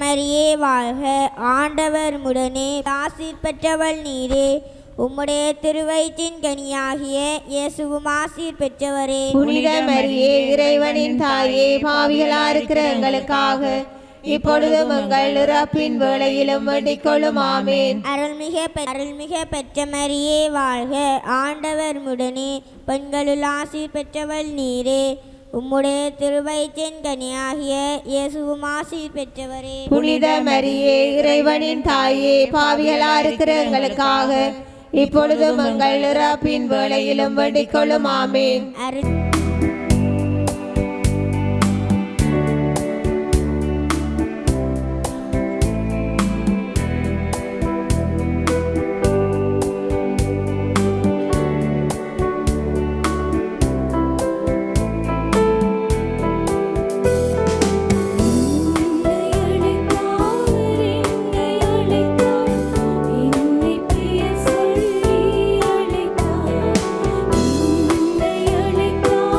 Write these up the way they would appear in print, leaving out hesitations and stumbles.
மரியே வாழ்க, ஆண்டவர் உடனே ஆசீர் பெற்றவள் நீரே. உம்முடைய திருவயிற்றின் கனியாகிய இயேசுவும் ஆசீர் பெற்றவரே. புனித மரியே இறைவனின் தாயே, பாவிகளா இருக்கிற எங்களுக்காக இப்பொழுதும் எங்கள் இறப்பின் வேளையிலும் வேண்டிக் கொள்ளும். ஆமேன். அருள்மிக பெற்ற மரியே வாழ்க, ஆண்டவர் உடனே பெண்களுள் ஆசீர் பெற்றவள் நீரே. உம்முடைய திருவயிற்றின் கனியாகிய இயேசுவும் ஆசீர் பெற்றவரே. புனித மரியே இறைவனின் தாயே, பாவிகளா இருக்கிற எங்களுக்காக இப்பொழுதும் எங்கள் இறப்பின் வேளையிலும் வேண்டிக் கொள்ளும். ஆமேன். என்னை அழைத்தார்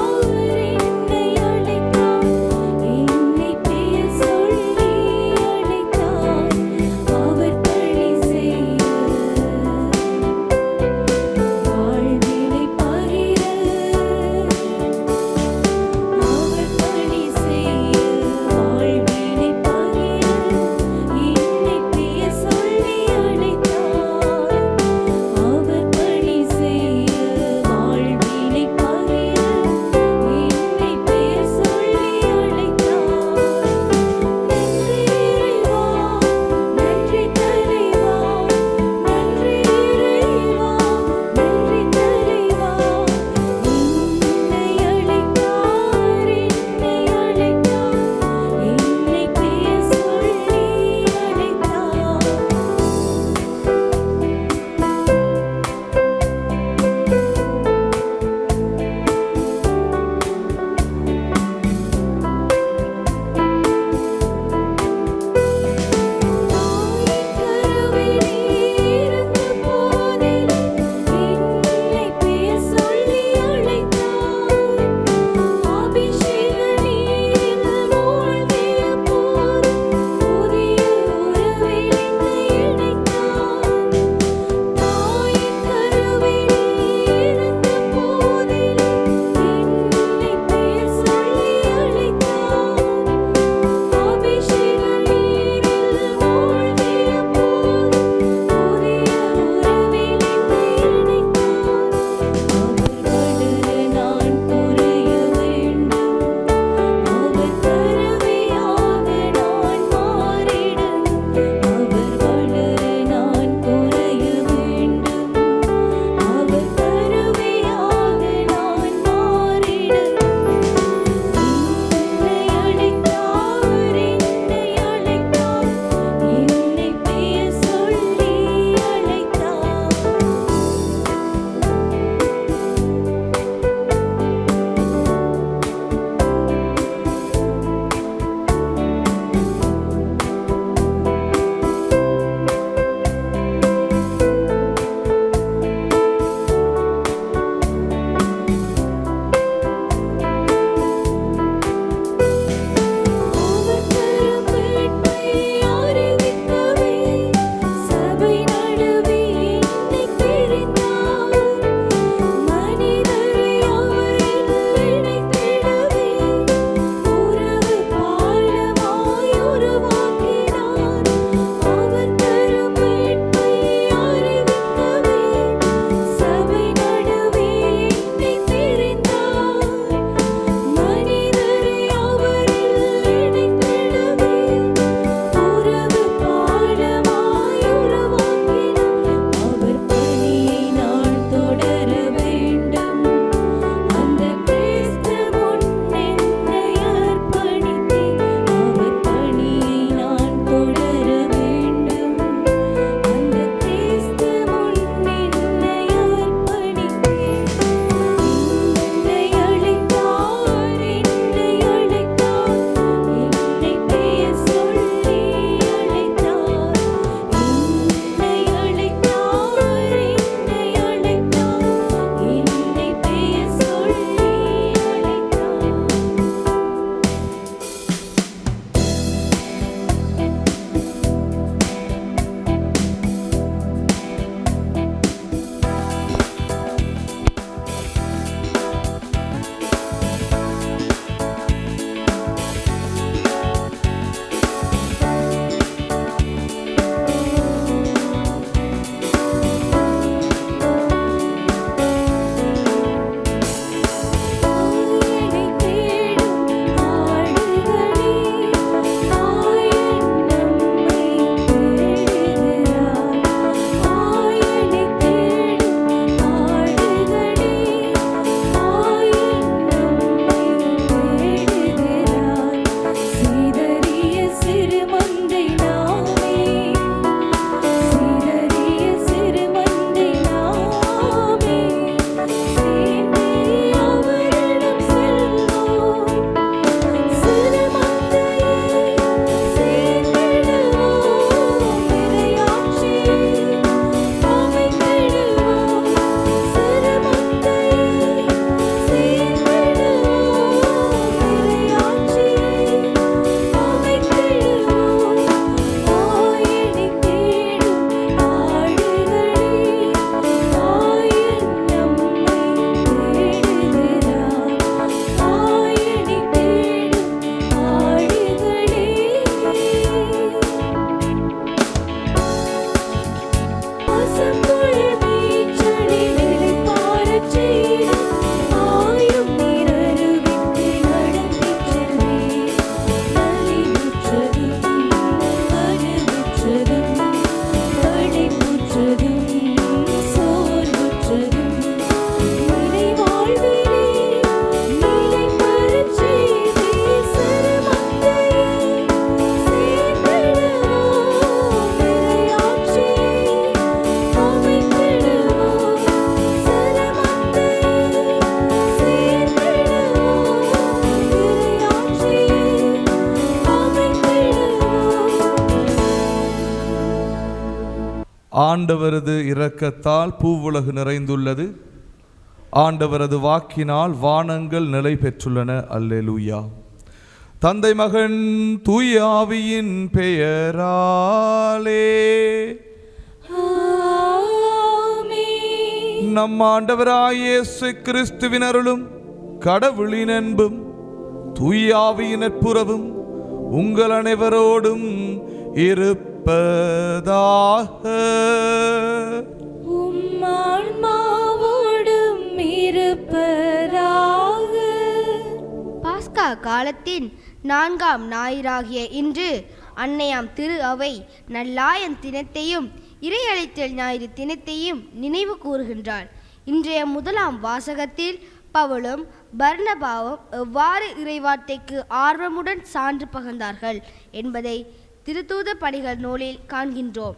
ஆண்டவரது இரக்கத்தால் பூவுலகு நிறைந்துள்ளது. ஆண்டவரது வாக்கினால் வானங்கள் நிலை பெற்றுள்ளன. அல்லேலூயா. தந்தை மகன் தூய ஆவியின் பெயராலே நம் ஆண்டவராய் இயேசு கிறிஸ்துவின் அருளும் கடவுளின் அன்பும் தூய ஆவியின் நட்புறவும் உங்கள் அனைவரோடும் இருப்பதாக. பாஸ்கா காலத்தின் 4ஆம் ஞாயிறாகிய இன்று அன்னையாம் திரு அவை நல்லாயன் தினத்தையும் இறையழைத்தல் ஞாயிறு தினத்தையும் நினைவு கூறுகின்றார். இன்றைய முதலாம் வாசகத்தில் பவுலும் பர்னபாவும் எவ்வாறு இறைவார்த்தைக்கு ஆர்வமுடன் சான்று பகர்ந்தார்கள் என்பதை திருத்தூத பணிகள் நூலில் காண்கின்றோம்.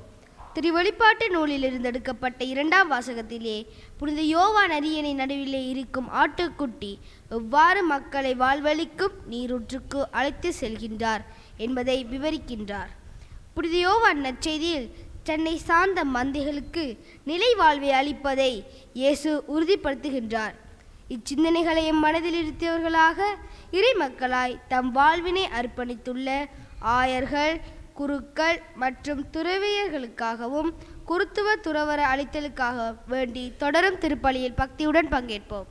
திருவெளிப்பாட்டு நூலிலிருந்து எடுக்கப்பட்ட 2ஆம் வாசகத்திலே புனித யோவான் அரியணை நடுவிலே இருக்கும் ஆட்டுக்குட்டி எவ்வாறு மக்களை வாழ்வளிக்கும் நீரூற்றுக்கு அழைத்து செல்கின்றார் என்பதை விவரிக்கின்றார். புனித யோவான் நற்செய்தியில் தன்னை சார்ந்த மந்தைகளுக்கு நிலை வாழ்வை அளிப்பதை இயேசு உறுதிப்படுத்துகின்றார். இச்சிந்தனைகளை மனதில் இருத்தியவர்களாக இறை மக்களாய் தம் வாழ்வினை அர்ப்பணித்துள்ள ஆயர்கள், குருக்கள் மற்றும் துறவியர்களுக்காகவும் குருத்துவ துறவர அளித்தலுக்காக வேண்டி தொடரும் திருப்பலியில் பக்தியுடன் பங்கேற்போம்.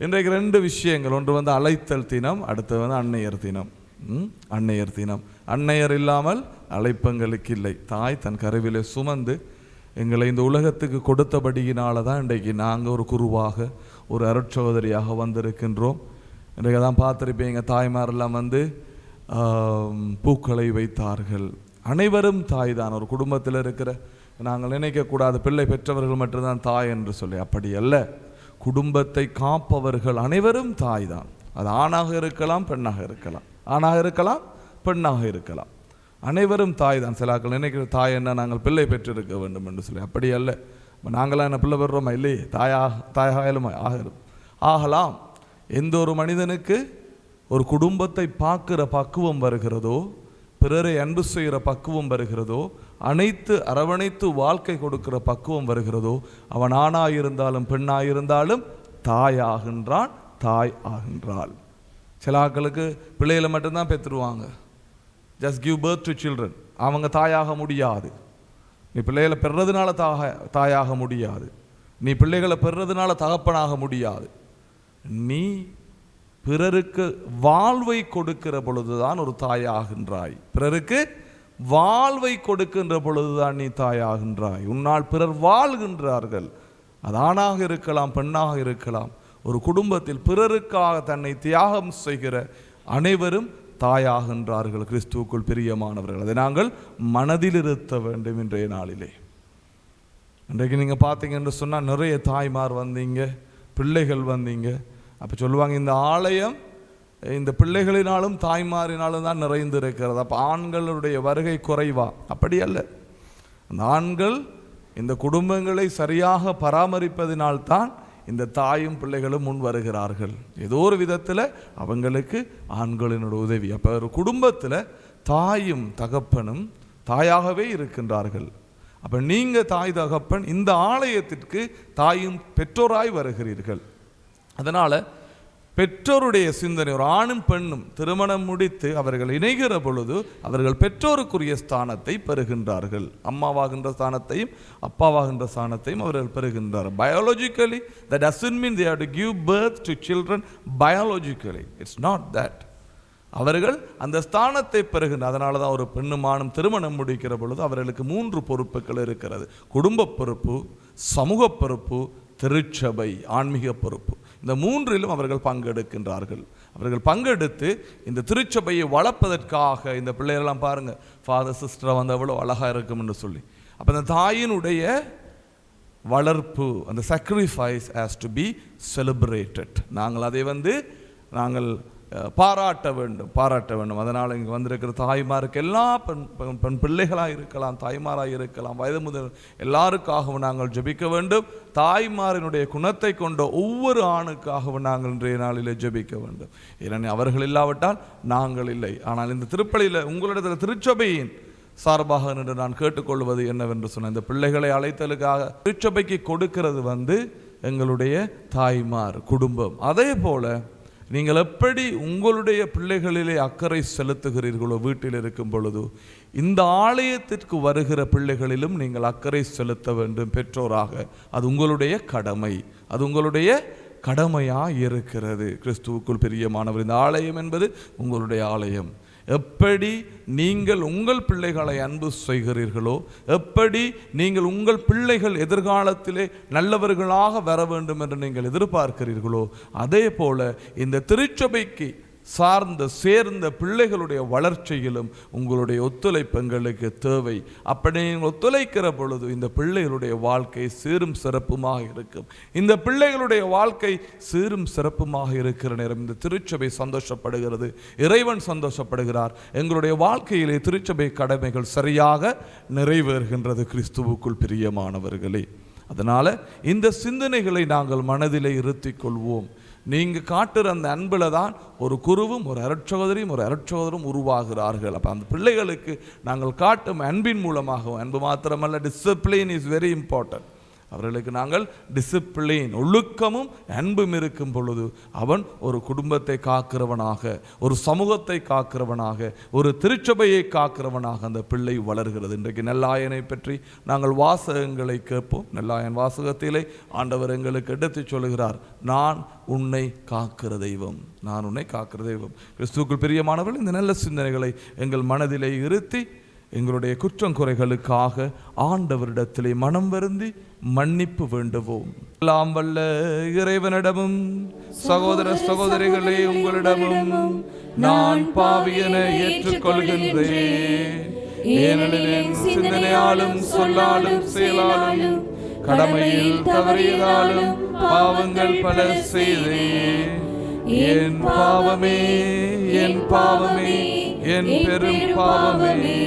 இன்றைக்கு 2 விஷயங்கள். ஒன்று வந்து அழைத்தல் தினம், அடுத்து வந்து அன்னையர் தினம். அன்னையர் தினம். அன்னையர் இல்லாமல் அழைப்பங்களுக்கு இல்லை. தாய் தன் கருவிலே சுமந்து எங்களை இந்த உலகத்துக்கு கொடுத்தபடியினால தான் இன்றைக்கு நாங்கள் ஒரு குருவாக ஒரு அருட்சகோதரியாக வந்திருக்கின்றோம். இன்றைக்கு தான் பார்த்துருப்பீங்க, தாய்மாரெல்லாம் வந்து பூக்களை வைத்தார்கள். அனைவரும் தாய் தான். ஒரு குடும்பத்தில் இருக்கிற நாங்கள் நினைக்கக்கூடாது பிள்ளை பெற்றவர்கள் மட்டும்தான் தாய் என்று சொல்லி. அப்படி அல்ல. குடும்பத்தை காப்பவர்கள் அனைவரும் தாய் தான். அது ஆணாக இருக்கலாம், பெண்ணாக இருக்கலாம், ஆணாக இருக்கலாம், பெண்ணாக இருக்கலாம், அனைவரும் தாய் தான். சிலாக்கள் நினைக்கிற தாய் என்ன நாங்கள் பிள்ளை பெற்றிருக்க வேண்டும் என்று சொல்லி. அப்படி அல்ல. நாங்களாம் என்ன பிள்ளை பெறுறோமா? இல்லையே. தாயாகலும் ஆகலாம். எந்த ஒரு மனிதனுக்கு ஒரு குடும்பத்தை பார்க்கிற பக்குவம் வருகிறதோ, பிறரை அன்பு செய்கிற பக்குவம் வருகிறதோ, அரவணைத்து வாழ்க்கை கொடுக்கிற பக்குவம் வருகிறதோ, அவன் ஆணாயிருந்தாலும் பெண்ணாயிருந்தாலும் தாயாகின்றான், தாய் ஆகின்றாள். சில ஆட்களுக்கு பிள்ளைகளை மட்டும்தான் பெற்றுருவாங்க. Just give birth to children. அவங்க தாயாக முடியாது. நீ பிள்ளைகளை பெறுறதுனால தாயாக முடியாது. நீ பிள்ளைகளை பெறுறதுனால தகப்பனாக முடியாது. நீ பிறருக்கு வாழ்வை கொடுக்கிற பொழுதுதான் ஒரு தாயாகின்றாய். பிறருக்கு வாழ்வை கொடுக்கின்ற பொழுதுதான் நீ தாயாகின்றாய். உன்னால் பிறர் வாழ்கின்றார்கள். அது ஆணாக இருக்கலாம், பெண்ணாக இருக்கலாம். ஒரு குடும்பத்தில் பிறருக்காக தன்னை தியாகம் செய்கிற அனைவரும் தாயாகின்றார்கள். கிறிஸ்துவுக்குள் பிரியமானவர்கள். அதை நாங்கள் மனதில் இருத்த வேண்டும். இன்றைய நாளிலே இன்றைக்கு நீங்கள் பார்த்தீங்கன்னு சொன்னால் நிறைய தாய்மார் வந்தீங்க, பிள்ளைகள் வந்தீங்க. அப்போ சொல்லுவாங்க, இந்த ஆலயம் இந்த பிள்ளைகளினாலும் தாய்மாரினாலும் தான் நிறைந்திருக்கிறது. அப்போ ஆண்களுடைய வருகை குறைவா? அப்படி அல்ல. அந்த ஆண்கள் இந்த குடும்பங்களை சரியாக பராமரிப்பதினால்தான் இந்த தாயும் பிள்ளைகளும் முன் வருகிறார்கள். ஏதோ ஒரு விதத்தில் அவங்களுக்கு ஆண்களினோட உதவி. அப்போ ஒரு குடும்பத்தில் தாயும் தகப்பனும் தாயாகவே இருக்கின்றார்கள். அப்போ நீங்கள் தாய் தகப்பன் இந்த ஆலயத்திற்கு தாயும் பெற்றோராய் வருகிறீர்கள். அதனால் பெற்றோருடைய சிந்தனை, ஒரு ஆணும் பெண்ணும் திருமணம் முடித்து அவர்கள் இணைகிற பொழுது அவர்கள் பெற்றோருக்குரிய ஸ்தானத்தை பெறுகின்றார்கள். அம்மாவாகின்ற ஸ்தானத்தையும் அப்பாவாகின்ற ஸ்தானத்தையும் அவர்கள் பெறுகின்றார்கள். Biologically that doesn't mean they have to give birth to children biologically. It's not that. அவர்கள் அந்த ஸ்தானத்தை பெறுகின்ற. அதனால தான் ஒரு பெண்ணும் ஆணும் திருமணம் முடிக்கிற பொழுது அவர்களுக்கு 3 பொறுப்புகள் இருக்கிறது. குடும்ப பொறுப்பு, சமூக பொறுப்பு, திருச்சபை, ஆன்மீக பொறுப்பு. இந்த 3லும் அவர்கள் பங்கெடுக்கின்றார்கள். அவர்கள் பங்கெடுத்து இந்த திருச்சபையை வளர்ப்பதற்காக இந்த பிள்ளைகளெல்லாம் பாருங்கள், ஃபாதர் சிஸ்டரை வந்து அவ்வளோ அழகாக இருக்கும் என்று சொல்லி. அப்போ அந்த தாயினுடைய வளர்ப்பு, அந்த sacrifice has to be celebrated. நாங்கள் அதை வந்து நாங்கள் பாராட்ட வேண்டும். அதனால் இங்கே வந்திருக்கிற தாய்மாருக்கு எல்லா பெண் பிள்ளைகளாக இருக்கலாம், தாய்மாராக இருக்கலாம், வயது முதல் எல்லாருக்காகவும் நாங்கள் ஜெபிக்க வேண்டும். தாய்மாரினுடைய குணத்தை கொண்ட ஒவ்வொரு ஆணுக்காகவும் நாங்கள் இன்றைய நாளில் ஜெபிக்க வேண்டும். ஏனெனில் அவர்கள் இல்லாவிட்டால் நாங்கள் இல்லை. ஆனால் இந்த திருப்பலியில் உங்களிடத்தில் திருச்சபையின் சார்பாக நின்று நான் கேட்டுக்கொள்வது என்னவென்று சொன்ன, இந்த பிள்ளைகளை அழைத்தலுக்காக திருச்சபைக்கு கொடுக்கிறது எங்களுடைய தாய்மார் குடும்பம். அதே போல நீங்கள் எப்படி உங்களுடைய பிள்ளைகளிலே அக்கறை செலுத்துகிறீர்களோ வீட்டில் இருக்கும் பொழுது, இந்த ஆலயத்திற்கு வருகிற பிள்ளைகளிலும் நீங்கள் அக்கறை செலுத்த வேண்டும் பெற்றோராக. அது உங்களுடைய கடமை, அது உங்களுடைய கடமையாக இருக்கிறது. கிறிஸ்துவுக்குள் பிரியமானவர், இந்த ஆலயம் என்பது உங்களுடைய ஆலயம். எப்படி நீங்கள் உங்கள் பிள்ளைகளை அன்பு செய்கிறீர்களோ, எப்படி நீங்கள் உங்கள் பிள்ளைகள் எதிர்காலத்திலே நல்லவர்களாக வர வேண்டும் என்று நீங்கள் எதிர்பார்க்கிறீர்களோ, அதே போல இந்த திருச்சபைக்கு சேர்ந்த பிள்ளைகளுடைய வளர்ச்சியிலும் உங்களுடைய ஒத்துழைப்பு எங்களுக்கு தேவை. அப்படி நீங்கள் ஒத்துழைக்கிற பொழுது இந்த பிள்ளைகளுடைய வாழ்க்கை சீரும் சிறப்புமாக இருக்கும். இந்த பிள்ளைகளுடைய வாழ்க்கை சீரும் சிறப்புமாக இருக்கிற நேரம் இந்த திருச்சபை சந்தோஷப்படுகிறது, இறைவன் சந்தோஷப்படுகிறார். எங்களுடைய வாழ்க்கையிலே திருச்சபை கடமைகள் சரியாக நிறைவேறுகின்றது. கிறிஸ்துவுக்குள் பிரியமானவர்களே, அதனால் இந்த சிந்தனைகளை நாங்கள் மனதிலே இருத்திக் கொள்வோம். நீங்கள் காட்டுற அந்த அன்பில் தான் ஒரு குருவும் ஒரு அருட்சகோதரும் உருவாகிறார்கள். அப்போ அந்த பிள்ளைகளுக்கு நாங்கள் காட்டும் அன்பின் மூலமாக, அன்பு மாத்திரமல்ல, டிசிப்ளின் இஸ் வெரி இம்பார்ட்டன்ட். அவர்களுக்கு நாங்கள் டிசிப்ளின், ஒழுக்கமும் அன்பும் இருக்கும் பொழுது அவன் ஒரு குடும்பத்தை காக்கிறவனாக, ஒரு சமூகத்தை காக்கிறவனாக, ஒரு திருச்சபையை காக்கிறவனாக அந்த பிள்ளை வளர்கிறது. இன்றைக்கு நல்லாயனை பற்றி நாங்கள் வாசகங்களை கேட்போம். நல்லாயன் வாசகத்திலே ஆண்டவர் எங்களுக்கு எடுத்து சொல்கிறார், நான் உன்னை காக்கிற தெய்வம், நான் உன்னை காக்கிற தெய்வம். கிறிஸ்துவுக்குள் பிரியமானவர்கள், இந்த நல்ல சிந்தனைகளை எங்கள் மனதிலே இருத்தி எங்களுடைய குற்றம் குறைகளுக்காக ஆண்டவரிடத்திலே மனம் வருந்தி மன்னிப்பு வேண்டுவோம். எல்லாம் வல்ல இறைவனிடமும் சகோதர சகோதரிகளே உங்களிடமும் நான் பாவியென ஏற்றுக்கொள்கின்றேன். ஏனெனில் என் சிந்தனையாலும் சொல்லாலும் செயலாலும் கடமையில் தவறியதாலும் பாவங்கள் பல செய்தேன். என் பாவமே, என் பாவமே, என் பெரும் பாவமே.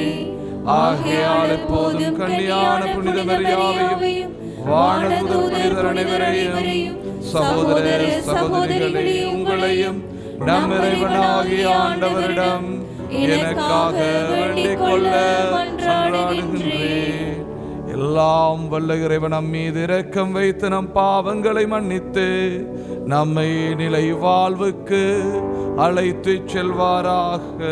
ஆகையால் எப்போதும் கன்னியான புனித மரியாவையும் வானதூதர் புனிதர் அனைவரையும் சகோதர சகோதரிகளே உங்களையும் நம் இறைவனாகிய ஆண்டவரிடம் எனக்காக வேண்டிக் கொள்ள மன்றாடுகின்றேன். எல்லாம் வல்ல இறைவன் நம் மீது இரக்கம் வைத்து நம் பாவங்களை மன்னித்து நம்மை நிலை வாழ்வுக்கு அழைத்து செல்வாராக.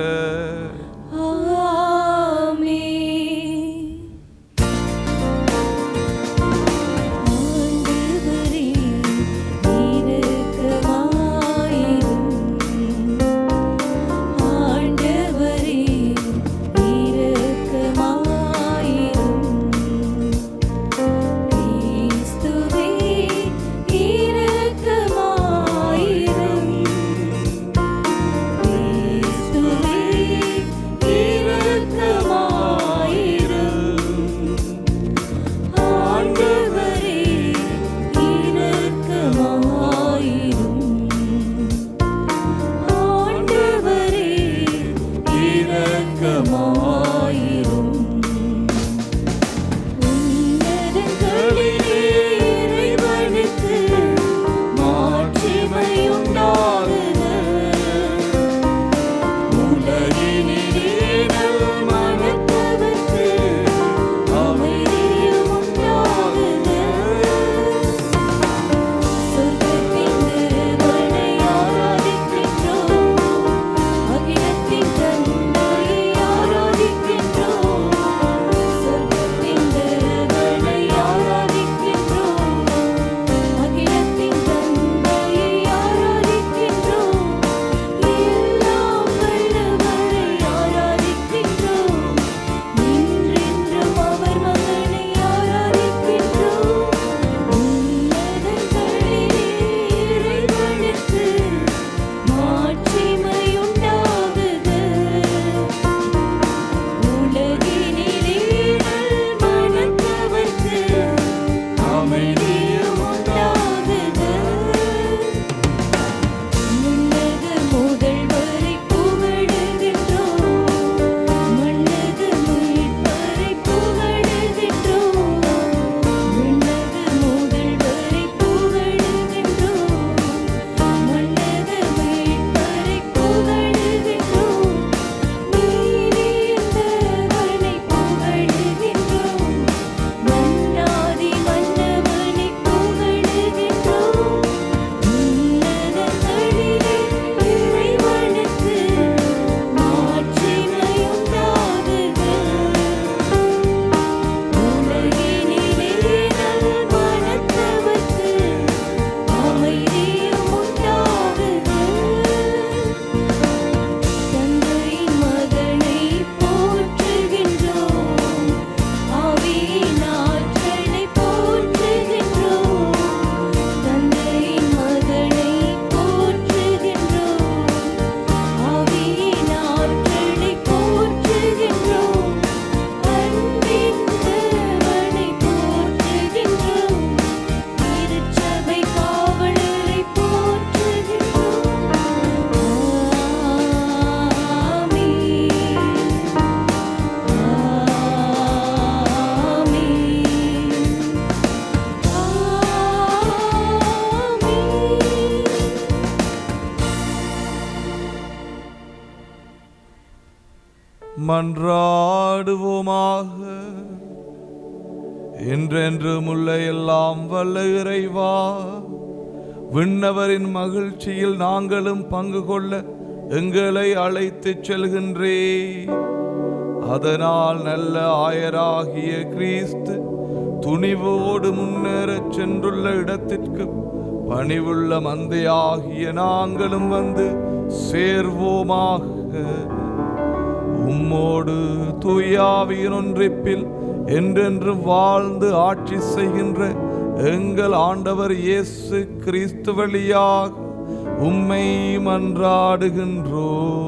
மன்றாடுவோமாக. என்றென்றும் உள்ள எல்லாம் வல்ல இறைவா, விண்ணவரின் மகிழ்ச்சியில் நாங்களும் பங்கு கொள்ள எங்களை அழைத்துச் செல்கின்றே. அதனால் நல்ல ஆயராகிய கிறிஸ்து துணிவோடு முன்னேறச் சென்றுள்ள இடத்திற்கு பணிவுள்ள மந்தையாகிய நாங்களும் வந்து சேர்வோமாக. உம்மோடு தூயாவியின் ஒன்றிப்பில் என்றென்றும் வாழ்ந்து ஆட்சி செய்கின்ற எங்கள் ஆண்டவர் இயேசு கிறிஸ்து வழியாக உம்மை மன்றாடுகின்றோம்.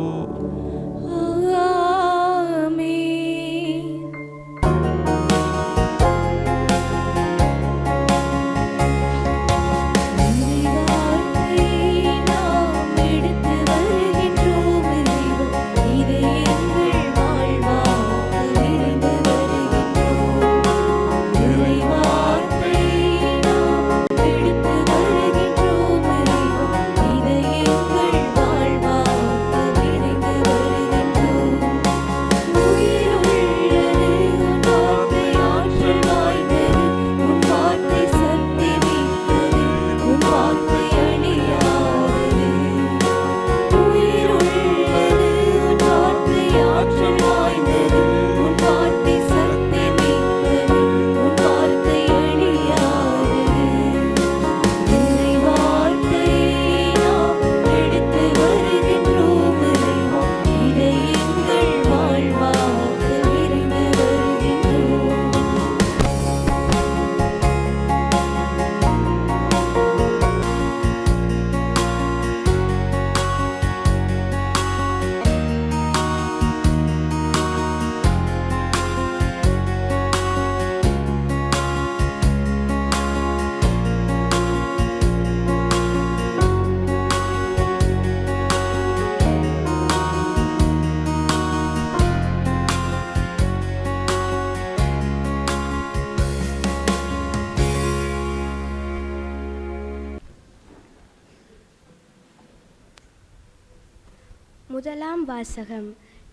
முதலாம் வாசகம்.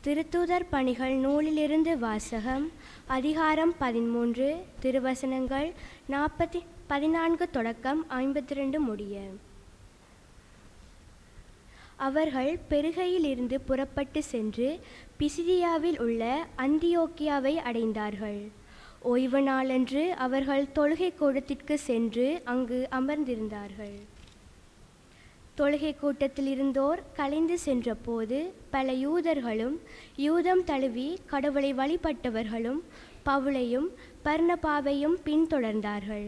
திருத்தூதர் பணிகள் நூலிலிருந்து வாசகம். அதிகாரம் 13, திருவசனங்கள் 14 தொடக்கம் 52 முடிய. அவர்கள் பெருகையிலிருந்து புறப்பட்டு சென்று பிசிதியாவில் உள்ள அந்தியோக்கியாவை அடைந்தார்கள். ஓய்வு நாளன்று அவர்கள் தொழுகை கூடத்திற்கு சென்று அங்கு அமர்ந்திருந்தார்கள். தொழுகை கூட்டத்தில் இருந்தோர் கலைந்து சென்ற போது பல யூதர்களும் யூதம் தழுவி கடவுளை வழிபட்டவர்களும் பவுலையும் பர்னபாவையும் பின்தொடர்ந்தார்கள்.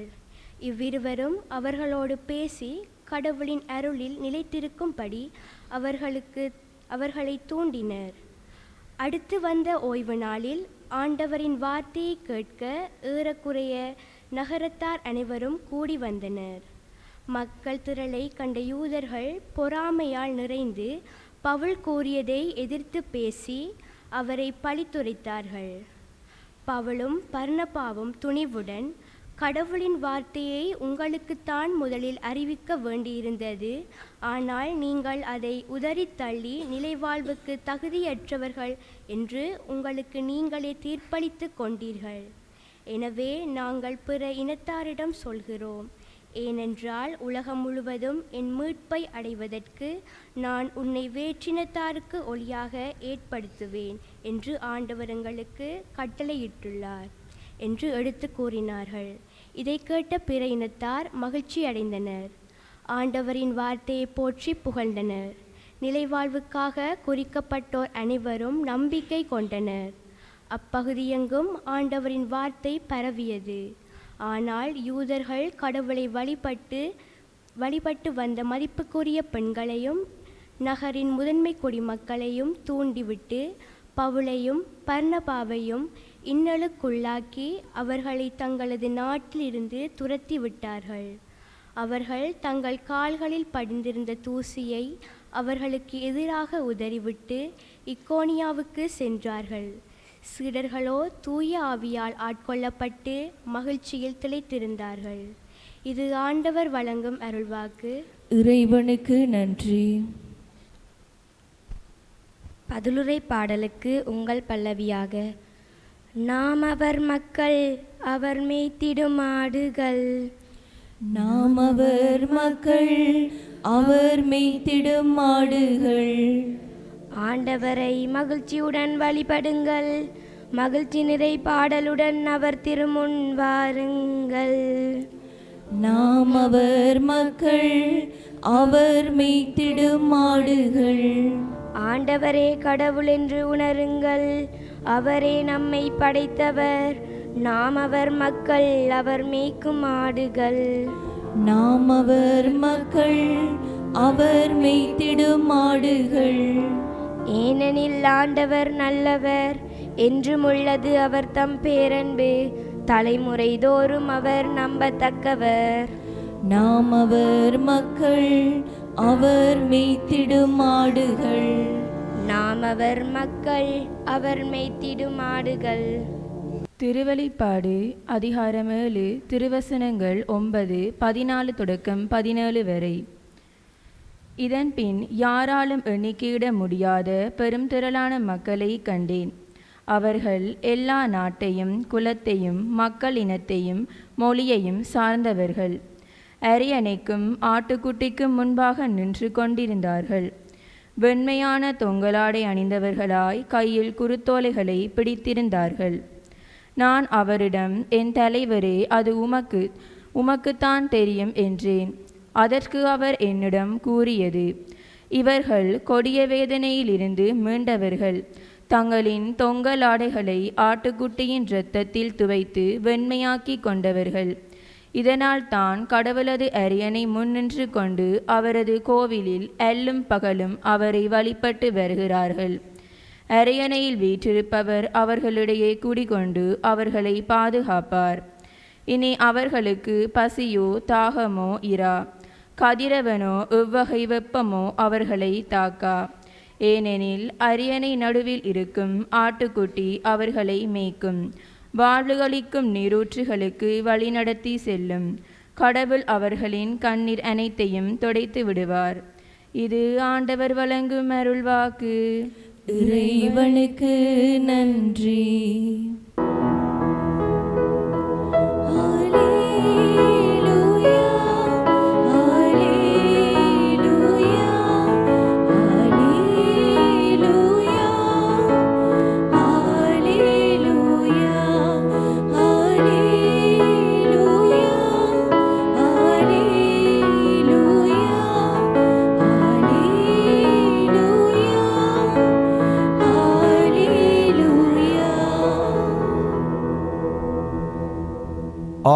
இவ்விருவரும் அவர்களோடு பேசி கடவுளின் அருளில் நிலைத்திருக்கும்படி அவர்களை தூண்டினர். அடுத்து வந்த ஓய்வு நாளில் ஆண்டவரின் வார்த்தையை கேட்க ஏறக்குறைய நகரத்தார் அனைவரும் கூடி வந்தனர். மக்கள் திரளை கண்ட யூதர்கள் பொறாமையால் நிறைந்து பவுல் கூறியதை எதிர்த்து பேசி அவரை பழித்துரைத்தார்கள். பவுலும் பர்னபாவும் துணிவுடன், கடவுளின் வார்த்தையை உங்களுக்குத்தான் முதலில் அறிவிக்க வேண்டியிருந்தது, ஆனால் நீங்கள் அதை உதறித் தள்ளி நிலைவாழ்வுக்கு தகுதியற்றவர்கள் என்று உங்களுக்கு நீங்களே தீர்ப்பளித்து கொண்டீர்கள். எனவே நாங்கள் பிற இனத்தாரிடம் சொல்கிறோம், ஏனென்றால் உலகம் முழுவதும் என் மீட்பை அடைவதற்கு நான் உன்னை வேற்றினத்தாருக்கு ஒளியாக ஏற்படுத்துவேன் என்று ஆண்டவர் எங்களுக்கு கட்டளையிட்டுள்ளார் என்று எடுத்து கூறினார்கள். இதை கேட்ட பிற இனத்தார் மகிழ்ச்சி அடைந்தனர். ஆண்டவரின் வார்த்தையை போற்றி புகழ்ந்தனர். நிலைவாழ்வுக்காக குறிக்கப்பட்டோர் அனைவரும் நம்பிக்கை கொண்டனர். அப்பகுதியெங்கும் ஆண்டவரின் வார்த்தை பரவியது. ஆனால் யூதர்கள் கடவுளை வழிபட்டு வந்த மதிப்புக்குரிய பெண்களையும் நகரின் முதன்மை குடிமக்களையும் தூண்டிவிட்டு பவுலையும் பர்னபாவையும் இன்னலுக்குள்ளாக்கி அவர்களை தங்களது நாட்டிலிருந்து துரத்தி விட்டார்கள். அவர்கள் தங்கள் கால்களில் படிந்திருந்த தூசியை அவர்களுக்கு எதிராக உதறிவிட்டு இக்கோனியாவுக்கு சென்றார்கள். சீடர்களோ தூய ஆவியால் ஆட்கொள்ளப்பட்டு மகிழ்ச்சியில் திளைத்திருந்தார்கள். இது ஆண்டவர் வழங்கும் அருள்வாக்கு. இறைவனுக்கு நன்றி. பதிலுரை பாடலுக்கு உங்கள் பல்லவியாக. நாம் அவர் மக்கள், அவர் மேய்த்திடும் ஆடுகள். நாம் அவர் மக்கள், அவர் மேய்த்திடும் ஆடுகள். ஆண்டவரை மகிழ்ச்சியுடன் வழிபடுங்கள், மகிழ்ச்சி நிறை பாடலுடன் அவர் திருமுன் வாருங்கள். நாம் அவர் மக்கள், அவர் மேய்த்திடும் ஆடுகள். ஆண்டவரே கடவுள் என்று உணருங்கள், அவரே நம்மை படைத்தவர். நாம் அவர் மக்கள், அவர் மேய்க்கும் ஆடுகள். நாம் அவர் மக்கள், அவர் மேய்த்திடும் ஆடுகள். ஏனெனில் ஆண்டவர் நல்லவர், என்றும் உள்ளது அவர் தம் பேரன்பு. தலைமுறை தோறும் அவர் நம்பத்தக்கவர். நாம் அவர் மக்கள், அவர் மேய்த்திடும் ஆடுகள். நாம் அவர் மக்கள், அவர் மேய்த்திடும் ஆடுகள். திருவெளிப்பாடு அதிகாரம் 7 திருவசனங்கள் 9, 14 தொடக்கம் 17 வரை. இதன்பின் யாராலும் எண்ணிக்கையிட முடியாத பெரும் திரளான மக்களை கண்டேன். அவர்கள் எல்லா நாட்டையும் குலத்தையும் மக்கள் இனத்தையும் மொழியையும் சார்ந்தவர்கள். அரியணைக்கும் ஆட்டுக்குட்டிக்கும் முன்பாக நின்று கொண்டிருந்தார்கள். வெண்மையான தொங்கலாடை அணிந்தவர்களாய் கையில் குருத்தோலைகளை பிடித்திருந்தார்கள். நான் அவரிடம், என் தலைவரே, அது உமக்குத்தான் தெரியும் என்றேன். அதற்கு அவர் என்னிடம் கூறியது, இவர்கள் கொடிய வேதனையிலிருந்து மீண்டவர்கள். தங்களின் தொங்கலாடைகளை ஆட்டுக்குட்டியின் இரத்தத்தில் துவைத்து வெண்மையாக்கி கொண்டவர்கள். இதனால் தான் கடவுளது அரியணை முன்னின்று கொண்டு அவரது கோவிலில் எல்லும் பகலும் அவரை வழிபட்டு வருகிறார்கள். அரியணையில் வீற்றிருப்பவர் அவர்களிடையே குடிகொண்டு அவர்களை பாதுகாப்பார். இனி அவர்களுக்கு பசியோ தாகமோ இரா, கதிரவனோ எவ்வகை வெப்பமோ அவர்களை தாக்கா. ஏனெனில் அரியணை நடுவில் இருக்கும் ஆட்டுக்குட்டி அவர்களை மேய்க்கும். வாழ்வுகளிக்கும் நீரூற்றுகளுக்கு வழிநடத்தி செல்லும். கடவுள் அவர்களின் கண்ணீர் அனைத்தையும் துடைத்து விடுவார். இது ஆண்டவர் வழங்கும் அருள்வாக்கு. இறைவனுக்கு நன்றி.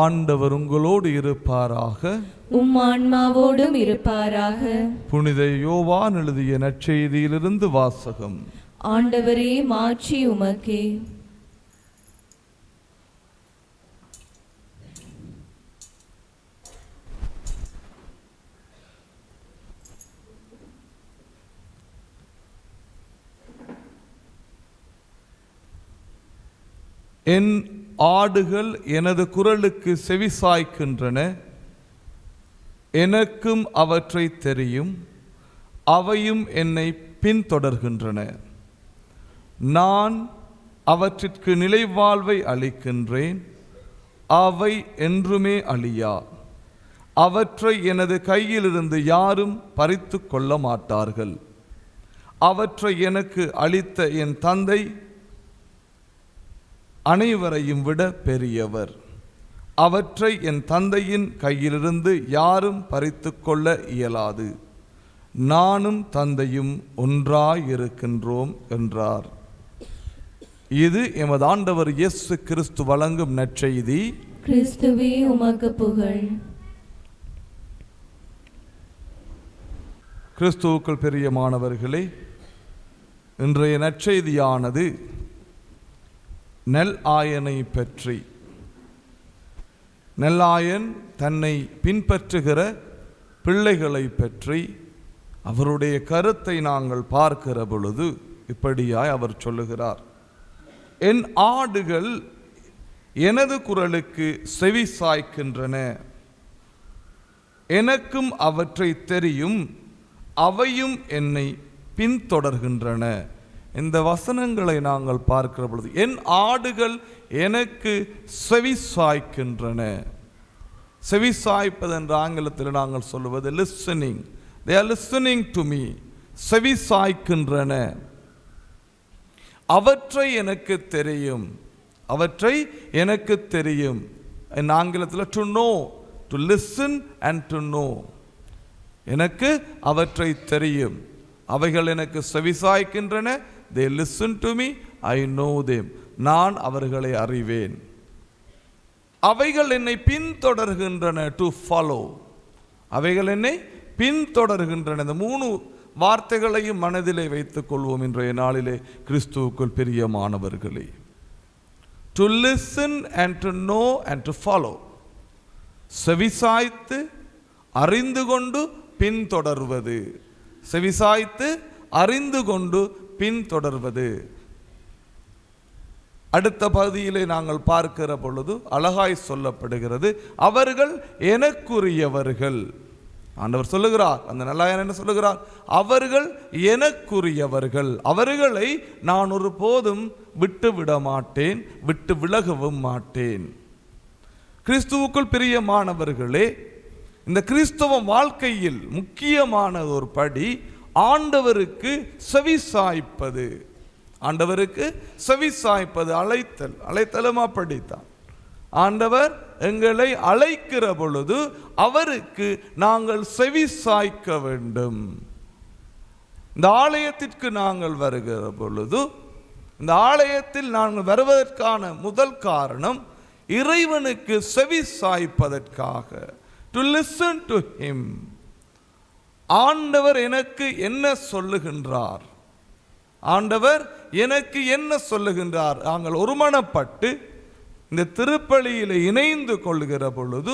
ஆண்டவர் உங்களோடு இருப்பாராக, உம் ஆன்மாவோடும் இருப்பாராக. புனித யோவான் எழுதிய நற்செய்தியிலிருந்து வாசகம். ஆண்டவரே, மாட்சி உமக்கே. என் ஆடுகள் எனது குரலுக்கு செவிசாய்க்கின்றன, எனக்கும் அவற்றை தெரியும், அவையும் என்னை பின்தொடர்கின்றன. நான் அவற்றிற்கு நிலைவாழ்வை அளிக்கின்றேன், அவை என்றுமே அழியா. அவற்றை எனது கையிலிருந்து யாரும் பறித்து கொள்ள மாட்டார்கள். அவற்றை எனக்கு அளித்த என் தந்தை அனைவரையும் விட பெரியவர். அவற்றை என் தந்தையின் கையிலிருந்து யாரும் பறித்து கொள்ள இயலாது. நானும் தந்தையும் ஒன்றாயிருக்கின்றோம் என்றார். இது எமது ஆண்டவர் இயேசு கிறிஸ்து வழங்கும் நற்செய்தி. கிறிஸ்துவே, உமக்கு புகழ். கிறிஸ்துவுக்குள் பிரியமானவர்களே, இன்றைய நற்செய்தியானது நெல் ஆயனை பற்றி. நெல்லாயன் தன்னை பின்பற்றுகிற பிள்ளைகளை பற்றி அவருடைய கருத்தை நாங்கள் பார்க்கிற பொழுது இப்படியாய் அவர் சொல்லுகிறார். என் ஆடுகள் எனது குரலுக்கு செவி சாய்க்கின்றன, எனக்கும் அவற்றை தெரியும், அவையும் என்னை பின்தொடர்கின்றன இந்த வசனங்களை நாங்கள் பார்க்கிற பொழுது, என் ஆடுகள் எனக்கு செவி சாய்க்கின்றன. செவி சாய்ப்பது என்ற ஆங்கிலத்தில் நாங்கள் சொல்லுவது listening. they are listening to me. செவி சாய்க்கின்றன. அவற்றை எனக்கு தெரியும். அவற்றை எனக்கு தெரியும். என் ஆங்கிலத்தில் to know, to listen and to no. எனக்கு அவற்றை தெரியும். அவைகள் எனக்கு செவிசாய்க்கின்றன. they listen to me, I know them. நான் அவர்களை அறிவேன். அவைகள் என்னை பின்தொடர்கின்றன, டு ஃபாலோ. அவைகள் என்னை பின்தொடர்கின்றன. இந்த 3 வார்த்தைகளையும் மனதிலே வைத்துக் கொள்வோம் இன்றைய நாளிலே கிறிஸ்துவுக்குள் பிரியமானவர்களே. To listen and to know and to follow. செவிசாய்த்து அறிந்து கொண்டு பின்தொடர்வது. செவிசாய்த்து அறிந்து கொண்டு பின்தொடர்வது. அடுத்த பகுதியிலே நாங்கள் பார்க்கிற பொழுது அழகாய் சொல்லப்படுகிறது, அவர்கள் எனக்குரியவர்கள். ஆண்டவர் சொல்லுகிறார், அந்த நல்லாயன் என்ன சொல்லுகிறார்? அவர்கள் எனக்குரியவர்கள். அவர்களை நான் ஒரு போதும் விட்டு விட மாட்டேன், விட்டு விலகவும் மாட்டேன். கிறிஸ்துவுக்குள் பிரியமானவர்களே, இந்த கிறிஸ்தவ வாழ்க்கையில் முக்கியமான ஒரு படி ஆண்டவருக்கு செவி சாய்ப்பது. ஆண்டவருக்கு செவி சாய்ப்பது, அழைத்தல். அழைத்தலும் அப்படித்தான். ஆண்டவர் எங்களை அழைக்கிற பொழுது அவருக்கு நாங்கள் செவி சாய்க்க வேண்டும். இந்த ஆலயத்திற்கு நாங்கள் வருகிற பொழுது, இந்த ஆலயத்தில் நாங்கள் வருவதற்கான முதல் காரணம் இறைவனுக்கு செவி சாய்ப்பதற்காக. To listen to him. ஆண்டவர் எனக்கு என்ன சொல்லுகின்றார்? ஆண்டவர் எனக்கு என்ன சொல்லுகின்றார்? நாங்கள் ஒருமனப்பட்டு இந்த திருப்பலியில் இணைந்து கொள்ளுகிற பொழுது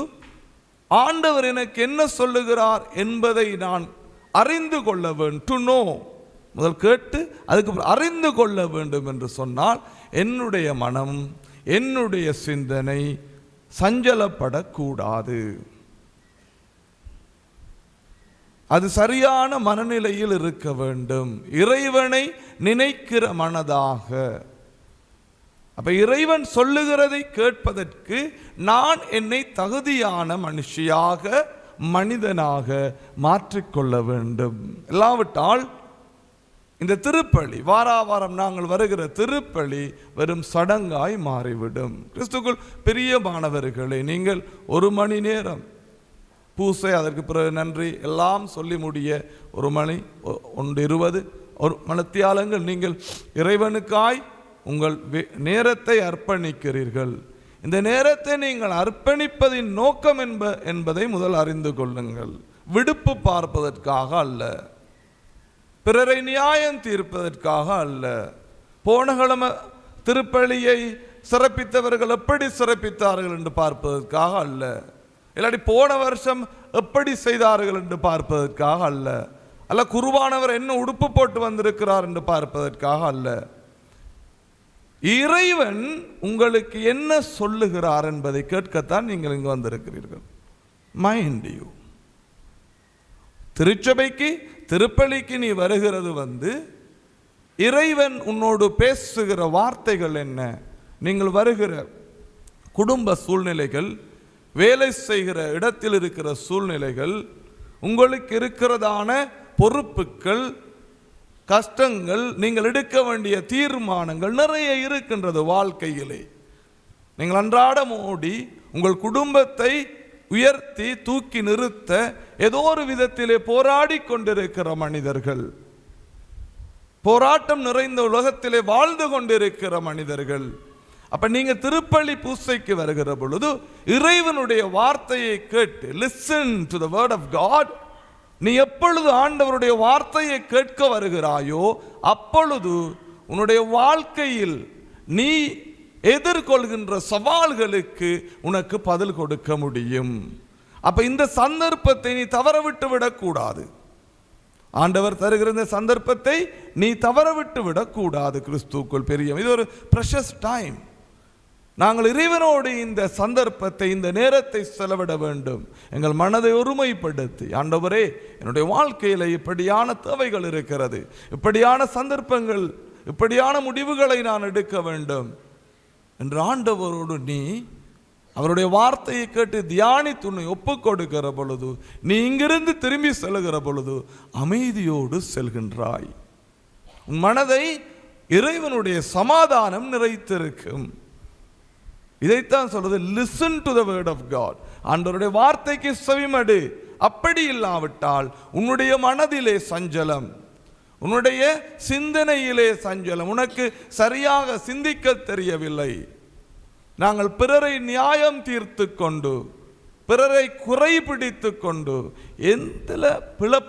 ஆண்டவர் எனக்கு என்ன சொல்லுகிறார் என்பதை நான் அறிந்து கொள்ள வேண்டும். டு நோ, முதல் கேட்டு அதுக்கு அறிந்து கொள்ள வேண்டும் என்று சொன்னால் என்னுடைய மனம், என்னுடைய சிந்தனை சஞ்சலப்படக்கூடாது. அது சரியான மனநிலையில் இருக்க வேண்டும். இறைவனை நினைக்கிற மனதாக. அப்ப இறைவன் சொல்லுகிறதை கேட்பதற்கு நான் என்னை தகுதியான மனுஷியாக, மனிதனாக மாற்றிக்கொள்ள வேண்டும். இல்லாவிட்டால் இந்த திருப்பலி, வாராவாரம் நாங்கள் வருகிற திருப்பலி வெறும் சடங்காய் மாறிவிடும். கிறிஸ்துக்குள் பிரியமானவர்களே, நீங்கள் 1 மணி நேரம் பூசை, அதற்கு பிறகு நன்றி எல்லாம் சொல்லி முடிய 1 மணி 1:20 ஒரு மணித்தியாலங்கள் நீங்கள் இறைவனுக்காய் உங்கள் நேரத்தை அர்ப்பணிக்கிறீர்கள். இந்த நேரத்தை நீங்கள் அர்ப்பணிப்பதின் நோக்கம் என்பதை முதல் அறிந்து கொள்ளுங்கள். விடுப்பு பார்ப்பதற்காக அல்ல, பிறரை நியாயம் தீர்ப்பதற்காக அல்ல, போன கிழமை திருப்பலியை சிறப்பித்தவர்கள் எப்படி சிறப்பித்தார்கள் என்று பார்ப்பதற்காக அல்ல, இல்லாட்டி போன வருஷம் எப்படி செய்தார்கள் என்று பார்ப்பதற்காக அல்ல, அல்ல குருவானவர் என்ன உடுப்பு போட்டு வந்திருக்கிறார் என்று பார்ப்பதற்காக அல்ல. இறைவன் உங்களுக்கு என்ன சொல்லுகிறார் என்பதை கேட்கத்தான் நீங்கள் இங்கு வந்திருக்கிறீர்கள். Mind you. திருச்சபைக்கு, திருப்பலிக்கு நீ வருகிறது இறைவன் உன்னோடு பேசுகிற வார்த்தைகள் என்ன? நீங்கள் வருகிற குடும்ப சூழ்நிலைகள், வேலை செய்கிற இடத்தில் இருக்கிற சூழ்நிலைகள், உங்களுக்கு இருக்கிறதான பொறுப்புகள், கஷ்டங்கள், நீங்கள் எடுக்க வேண்டிய தீர்மானங்கள் நிறைய இருக்கின்றது வாழ்க்கையிலே. நீங்கள் அன்றாடம் ஓடி உங்கள் குடும்பத்தை உயர்த்தி தூக்கி நிறுத்த ஏதோ ஒரு விதத்திலே போராடி கொண்டிருக்கிற மனிதர்கள், போராட்டம் நிறைந்த உலகத்திலே வாழ்ந்து கொண்டிருக்கிற மனிதர்கள். அப்ப நீங்க திருப்பலி பூசைக்கு வருகிற பொழுது இறைவனுடைய வார்த்தையை கேட்டு, listen to the word of God. நீ எப்பொழுது ஆண்டவருடைய வார்த்தையை கேட்க வருகிறாயோ அப்பொழுது உன்னுடைய வாழ்க்கையில் நீ எதிர்கொள்கின்ற சவால்களுக்கு உனக்கு பதில் கொடுக்க முடியும். அப்ப இந்த சந்தர்ப்பத்தை நீ தவறவிட்டு விடக்கூடாது. ஆண்டவர் தருகிற இந்த சந்தர்ப்பத்தை நீ தவறவிட்டு விடக்கூடாது. கிறிஸ்துவுக்குள் பெரிய இது ஒரு பிரஷஸ் டைம். நாங்கள் இறைவனோடு இந்த சந்தர்ப்பத்தை, இந்த நேரத்தை செலவிட வேண்டும். எங்கள் மனதை ஒருமைப்படுத்தி, ஆண்டவரே என்னுடைய வாழ்க்கையில் இப்படியான தேவைகள் இருக்கிறது, இப்படியான சந்தர்ப்பங்கள் இப்படியான முடிவுகளை நான் எடுக்க வேண்டும் என்று ஆண்டவரோடு நீ அவருடைய வார்த்தையை கேட்டு தியானித்து உன்னை ஒப்புக் கொடுக்கிற பொழுது, நீ இங்கிருந்து திரும்பி செல்கிற பொழுது அமைதியோடு செல்கின்றாய். உன் மனதை இறைவனுடைய சமாதானம் நிறைத்திருக்கும். இதைத்தான் சொல்றது, listen to the word of God. ஆண்டவருடைய வார்த்தைக்கு செவிமடு. அப்படி இல்லாவிட்டால் உன்னுடைய மனதிலே சஞ்சலம், உன்னுடைய சிந்தனையிலே சஞ்சலம், உனக்கு சரியாக சிந்திக்க தெரியவில்லை. நாங்கள் பிறரை நியாயம் தீர்த்து கொண்டு, பிறரை குறை பிடித்து கொண்டு, எந்த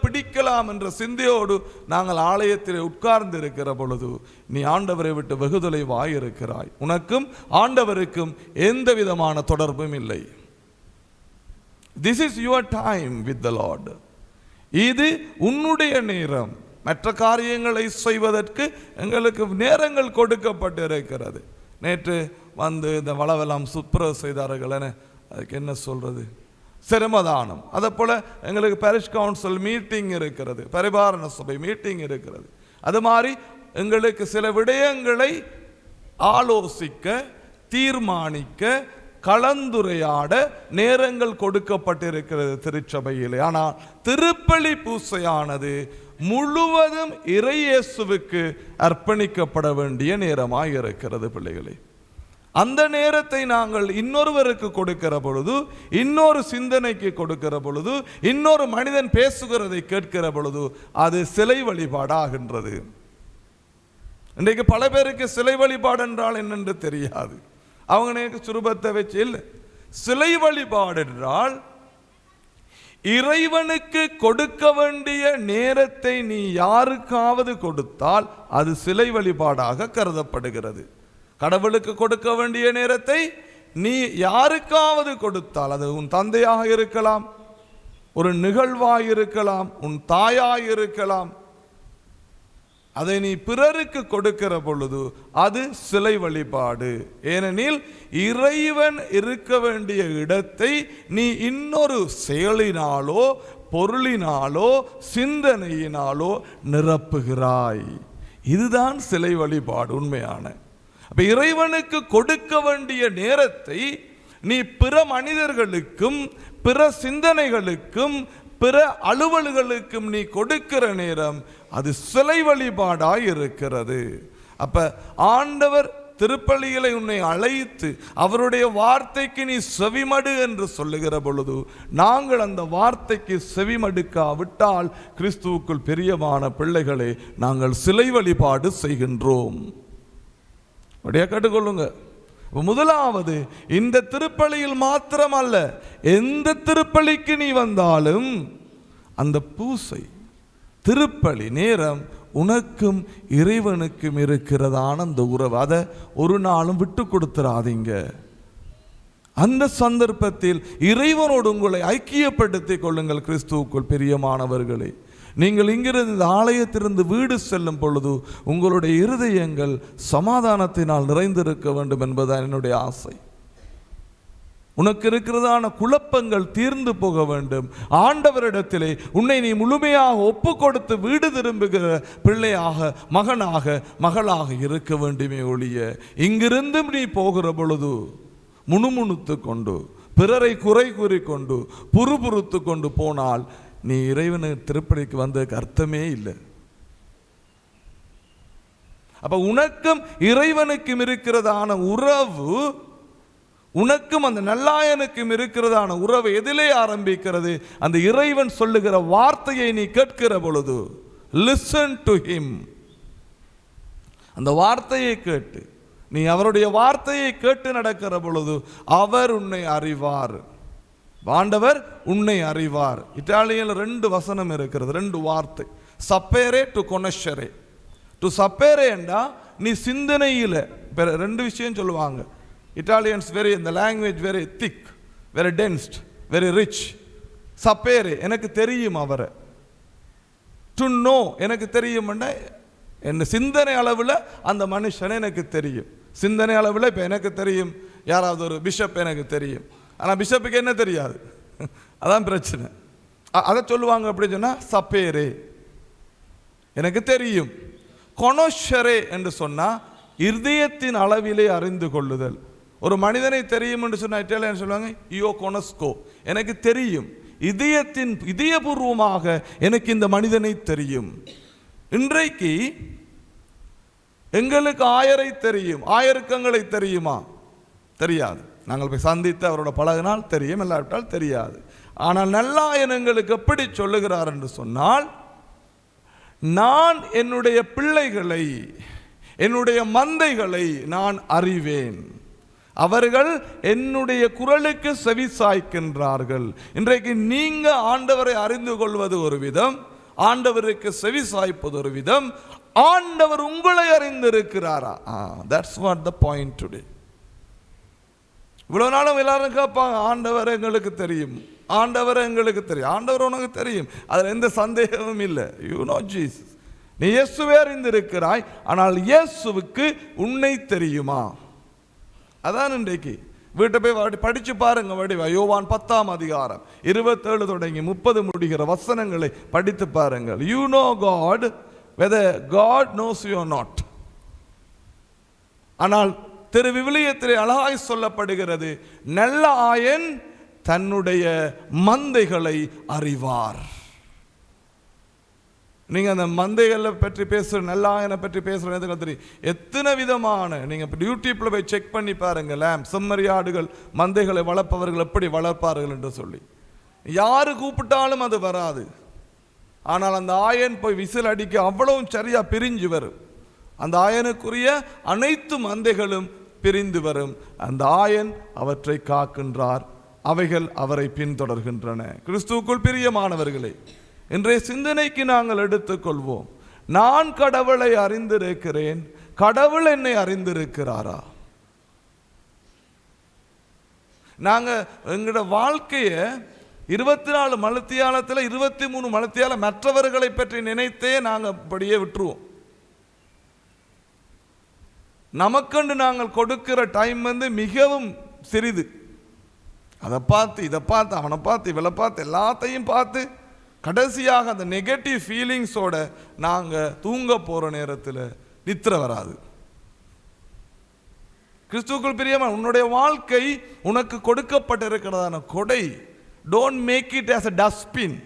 பிடிக்கலாம் என்ற சிந்தையோடு நாங்கள் ஆலயத்தில் உட்கார்ந்து இருக்கிற பொழுது நீ ஆண்டவரை விட்டு வெகு தொலைவாய் இருக்கிறாய். உனக்கும் ஆண்டவருக்கும் எந்த விதமான தொடர்பும் இல்லை. This is your time with the Lord. இது உன்னுடைய நேரம். மற்ற காரியங்களை செய்வதற்கு எங்களுக்கு நேரங்கள் கொடுக்கப்பட்டிருக்கிறது. நேற்று வந்து இந்த வளவெல்லாம் சுப்ர செய்தார்கள். அதுக்கு என்ன சொல்றது, சிரமதானம். அதை போல எங்களுக்கு பாரிஷ் கவுன்சில் மீட்டிங் இருக்கிறது, பரிபாரண சபை மீட்டிங் இருக்கிறது. அது மாதிரி எங்களுக்கு சில விடயங்களை ஆலோசிக்க, தீர்மானிக்க, கலந்துரையாட நேரங்கள் கொடுக்கப்பட்டிருக்கிறது திருச்சபையிலே. ஆனால் திருப்பலி பூசையானது முழுவதும் இறையேசுவுக்கு அர்ப்பணிக்கப்பட வேண்டிய நேரமாய் இருக்கிறது பிள்ளைகளே. அந்த நேரத்தை நாங்கள் இன்னொருவருக்கு கொடுக்கிற பொழுது, இன்னொரு சிந்தனைக்கு கொடுக்கிற பொழுது, இன்னொரு மனிதன் பேசுகிறதை கேட்கிற பொழுது அது சிலை வழிபாடாகின்றது. இன்றைக்கு பல பேருக்கு சிலை வழிபாடு என்றால் என்னென்று தெரியாது. அவங்க சுரூபத்தை வச்சு இல்லை. சிலை வழிபாடு என்றால் இறைவனுக்கு கொடுக்க வேண்டிய நேரத்தை நீ யாருக்காவது கொடுத்தால் அது சிலை வழிபாடாக கருதப்படுகிறது. கடவுளுக்கு கொடுக்க வேண்டிய நேரத்தை நீ யாருக்காவது கொடுத்தால், அது உன் தந்தையாக இருக்கலாம், ஒரு நிகழ்வாய் இருக்கலாம், உன் தாயாய் இருக்கலாம், அதை நீ பிறருக்கு கொடுக்கிற பொழுது அது சிலை வழிபாடு. ஏனெனில் இறைவன் இருக்க வேண்டிய இடத்தை நீ இன்னொரு செயலினாலோ பொருளினாலோ சிந்தனையினாலோ நிரப்புகிறாய். இதுதான் சிலை வழிபாடு உண்மையான. அப்ப இறைவனுக்கு கொடுக்க வேண்டிய நேரத்தை நீ பிற மனிதர்களுக்கும் பிற சிந்தனைகளுக்கும் பிற அலுவல்களுக்கும் நீ கொடுக்கிற நேரம் அது சிலை வழிபாடாய் இருக்கிறது. அப்ப ஆண்டவர் திருப்பலிகளை உன்னை அழைத்து அவருடைய வார்த்தைக்கு நீ செவிமடு என்று சொல்லுகிற பொழுது நாங்கள் அந்த வார்த்தைக்கு செவிமடுக்காவிட்டால் கிறிஸ்துவுக்குள் பிரியமான பிள்ளைகளே நாங்கள் சிலை வழிபாடு செய்கின்றோம். அப்படியே கேட்டுக்கொள்ளுங்க. முதலாவது, இந்த திருப்பலியில் மாத்திரமல்ல, எந்த திருப்பலிக்கு நீ வந்தாலும் அந்த பூசை திருப்பலி நேரம் உனக்கும் இறைவனுக்கும் இருக்கிறதான அந்த உறவு, அதை ஒரு நாளும் விட்டு கொடுத்துறாதீங்க. அந்த சந்தர்ப்பத்தில் இறைவனோடு உங்களை ஐக்கியப்படுத்திக் கொள்ளுங்கள். கிறிஸ்துவுக்குள் பிரியமானவர்களே, நீங்கள் இங்கிருந்து இந்த ஆலயத்திலிருந்து வீடு செல்லும் பொழுது உங்களுடைய இருதயங்கள் சமாதானத்தினால் நிறைந்திருக்க வேண்டும் என்பதுதான் என்னுடைய ஆசை. உனக்கு இருக்கிறதான குழப்பங்கள் தீர்ந்து போக வேண்டும். ஆண்டவரிடத்திலே உன்னை நீ முழுமையாக ஒப்பு கொடுத்து வீடு திரும்புகிற பிள்ளையாக, மகனாக, மகளாக இருக்க வேண்டுமே ஒழிய இங்கிருந்தும் நீ போகிற பொழுது முணுமுணுத்து கொண்டு பிறரை குறை கூறிக்கொண்டு புறுபுறுத்து கொண்டு போனால் நீ இறைவனு திருப்பலிக்கு வந்ததுக்கு அர்த்தமே இல்லை. அப்ப உனக்கும் இறைவனுக்கும் இருக்கிறதான உறவு, உனக்கும் அந்த நல்லாயனுக்கும் இருக்கிறதான உறவு எதிலே ஆரம்பிக்கிறது? அந்த இறைவன் சொல்லுகிற வார்த்தையை நீ கேட்கிற பொழுது, லிசன் டு ஹிம். அந்த வார்த்தையை கேட்டு நீ அவருடைய வார்த்தையை கேட்டு நடக்கிற பொழுது அவர் உன்னை அறிவார். ஆண்டவர் உன்னை அறிவார். இத்தாலியில் 2 வசனம் இருக்கிறது, 2 வார்த்தை, சப்பேரே டு கொனஷரே. டு சப்பேரே என்றா நீ சிந்தனையில் 2 விஷயம் சொல்லுவாங்க. இட்டாலியன்ஸ் வெரி, இந்த language very thick, very dense, very rich. சப்பேரே எனக்கு தெரியும் அவரை. டு நோ எனக்கு தெரியும்னா என்ன, சிந்தனை அளவில் அந்த மனுஷனை எனக்கு தெரியும். சிந்தனை அளவில் இப்போ எனக்கு தெரியும் யாராவது ஒரு பிஷப் எனக்கு தெரியும், ஆனால் பிஷப்புக்கு என்ன தெரியாது, அதான் பிரச்சனை. அதை சொல்லுவாங்க. அப்படி சொன்னால் சப்பேரே எனக்கு தெரியும். கொனோஷரே என்று சொன்னா இருதயத்தின் அளவிலே அறிந்து கொள்ளுதல். ஒரு மனிதனை தெரியும் என்று சொன்னா இட்டாலியன் சொல்லுவாங்க யோ கொனஸ்கோ, எனக்கு தெரியும், இதயபூர்வமாக எனக்கு இந்த மனிதனை தெரியும். இன்றைக்கு எங்களுக்கு ஆயரை தெரியும், ஆயருக்கங்களை தெரியுமா? தெரியாது. நாங்கள் போய் சந்தித்து அவரோட பழகினால் தெரியும், இல்லாவிட்டால் தெரியாது. ஆனால் நல்லாயன் எங்களுக்கு எப்படி சொல்லுகிறார் என்று சொன்னால், நான் என்னுடைய பிள்ளைகளை, என்னுடைய மந்தைகளை நான் அறிவேன், அவர்கள் என்னுடைய குரலுக்கு செவி சாய்க்கின்றார்கள். இன்றைக்கு நீங்க ஆண்டவரை அறிந்து கொள்வது ஒரு விதம், ஆண்டவருக்கு செவி சாய்ப்பது ஒரு விதம். ஆண்டவர் உங்களை அறிந்திருக்கிறாரா? That's what the point today. இவ்வளவு நாளும் எல்லாரும் கேட்பாங்க, ஆண்டவர் எங்களுக்கு தெரியும், ஆண்டவர் எங்களுக்கு தெரியும். ஆண்டவர் உனக்கு தெரியும், அதில் எந்த சந்தேகமும் இல்லை. யூ நோ ஜீசஸ், நீ இயேசுவை அறிந்திருக்கிறாய், ஆனால் இயேசுவுக்கு உன்னை தெரியுமா? அதான் இன்றைக்கு வீட்டை போய் படிச்சு பாருங்க. வடிவா யோவான் 10ஆம் அதிகாரம் 27 தொடங்கி 30 முடிகிற வசனங்களை படித்து பாருங்கள். You know God whether God knows you or not. ஆனால் திரு விவிலியத்திலே அழகாய் சொல்லப்படுகிறது, நல்ல ஆயன் தன்னுடைய மந்தைகளை அறிவார். நீங்க அந்த மந்தைகளை பற்றி பேசுற, நல்ல ஆயனை பற்றி பேசுறது எத்தனை விதமான, நீங்க யூடியூப்ல போய் செக் பண்ணி பாருங்க. செம்மறியாடுகள் மந்தைகளை வளர்ப்பவர்கள் எப்படி வளர்ப்பார்கள் என்று சொல்லி யாரு கூப்பிட்டாலும் அது வராது. ஆனால் அந்த ஆயன் போய் விசில் அடிக்க அவ்வளவும் சரியா பிரிஞ்சு வரும். அந்த ஆயனுக்குரிய அனைத்து மந்தைகளும் பிரிந்து வரும். அந்த ஆயன் அவற்றை காக்கின்றார், அவைகள் அவரை பின்தொடர்கின்றன. கிறிஸ்துவுக்குள் பிரியமானவர்களே, இன்றைய சிந்தனைக்கு நாங்கள் எடுத்துக்கொள்வோம். நான் கடவுளை அறிந்திருக்கிறேன், கடவுள் என்னை அறிந்திருக்கிறாரா? நாங்க எங்களோட வாழ்க்கைய 24 மணித்தியாலத்தில் 23 மணித்தியால மற்றவர்களை பற்றி நினைத்தே நாங்கள் அப்படியே விட்டுருவோம். நமக்கண்டு நாங்கள் கொடுக்கிற டைம் மிகவும் சிறிது. அதை பார்த்து இதை பார்த்து அவனை பார்த்து இவளை பார்த்து எல்லாத்தையும் பார்த்து கடைசியாக அந்த நெகட்டிவ் ஃபீலிங்ஸோட நாங்கள் தூங்க போகிற நேரத்தில் நித்திர வராது. கிறிஸ்துவுக்குள் பிரியமான உன்னுடைய வாழ்க்கை உனக்கு கொடுக்கப்பட்டிருக்கிறதான கொடை. Don't make it as a dustbin.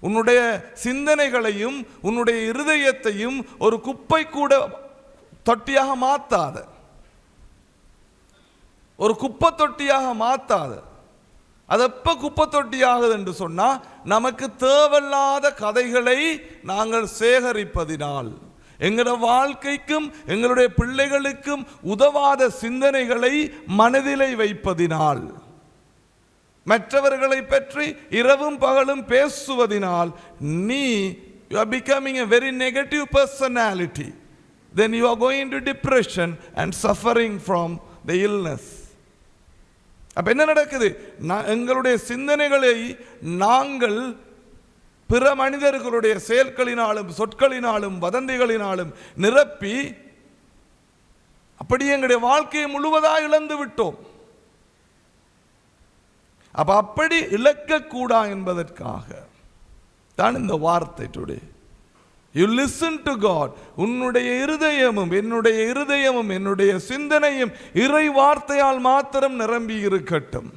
உன்னுடைய சிந்தனைகளையும் உன்னுடைய இருதயத்தையும் ஒரு குப்பை கூட தொட்டியாக மாத்தாத, ஒரு குப்பை தொட்டியாக மாத்தாத. அது எப்ப குப்பை தொட்டி ஆகுது என்று சொன்னா, நமக்கு தேவையில்லாத கதைகளை நாங்கள் சேகரிப்பதினால், எங்களோட வாழ்க்கைக்கும் எங்களுடைய பிள்ளைகளுக்கும் உதவாத சிந்தனைகளை மனதிலே வைப்பதினால், மற்றவர்களை பற்றி இரவும் பகலும் பேசுவதினால், you are becoming a very negative personality. Then you are going to depression and suffering from the illness. அப்ப என்ன நடக்குது? எங்களுடைய சிந்தனைகளை நாங்கள் பிற மனிதர்களுடைய செயல்களினாலும் சொற்களினாலும் வதந்திகளினாலும் நிரப்பி அப்படி எங்களுடைய வாழ்க்கையை முழுவதாக இழந்து விட்டோம். அப்ப அப்படி இழக்கக்கூடா என்பதற்காக தான் இந்த வார்த்தை today. You listen to God. உன்னுடைய இருதயமும் என்னுடைய இருதயமும் என்னுடைய சிந்தனையும் இறை வார்த்தையால் மாத்திரம் நிரம்பி இருக்கட்டும்.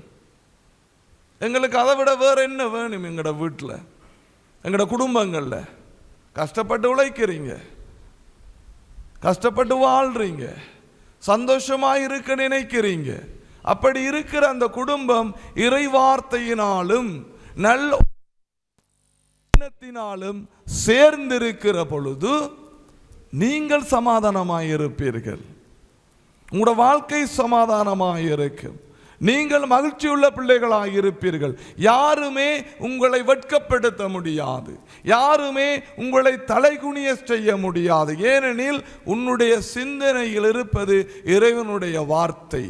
எங்களுக்கு அதை விட வேற என்ன வேணும்? எங்களோட வீட்டில் எங்களோட குடும்பங்கள்ல கஷ்டப்பட்டு உழைக்கிறீங்க, கஷ்டப்பட்டு வாழ்றீங்க, சந்தோஷமா இருக்க நினைக்கிறீங்க. அப்படி இருக்கிற அந்த குடும்பம் இறை வார்த்தையினாலும் நல்ல சேர்ந்திருக்கிற பொழுது நீங்கள் சமாதானமாயிருப்பீர்கள். உங்களோட வாழ்க்கை சமாதானமாயிருக்கும். நீங்கள் மகிழ்ச்சியுள்ள பிள்ளைகளாயிருப்பீர்கள். யாருமே உங்களை வெட்கப்படுத்த முடியாது, யாருமே உங்களை தலைகுனிய செய்ய முடியாது. ஏனெனில் உன்னுடைய சிந்தனையில் இருப்பது இறைவனுடைய வார்த்தை.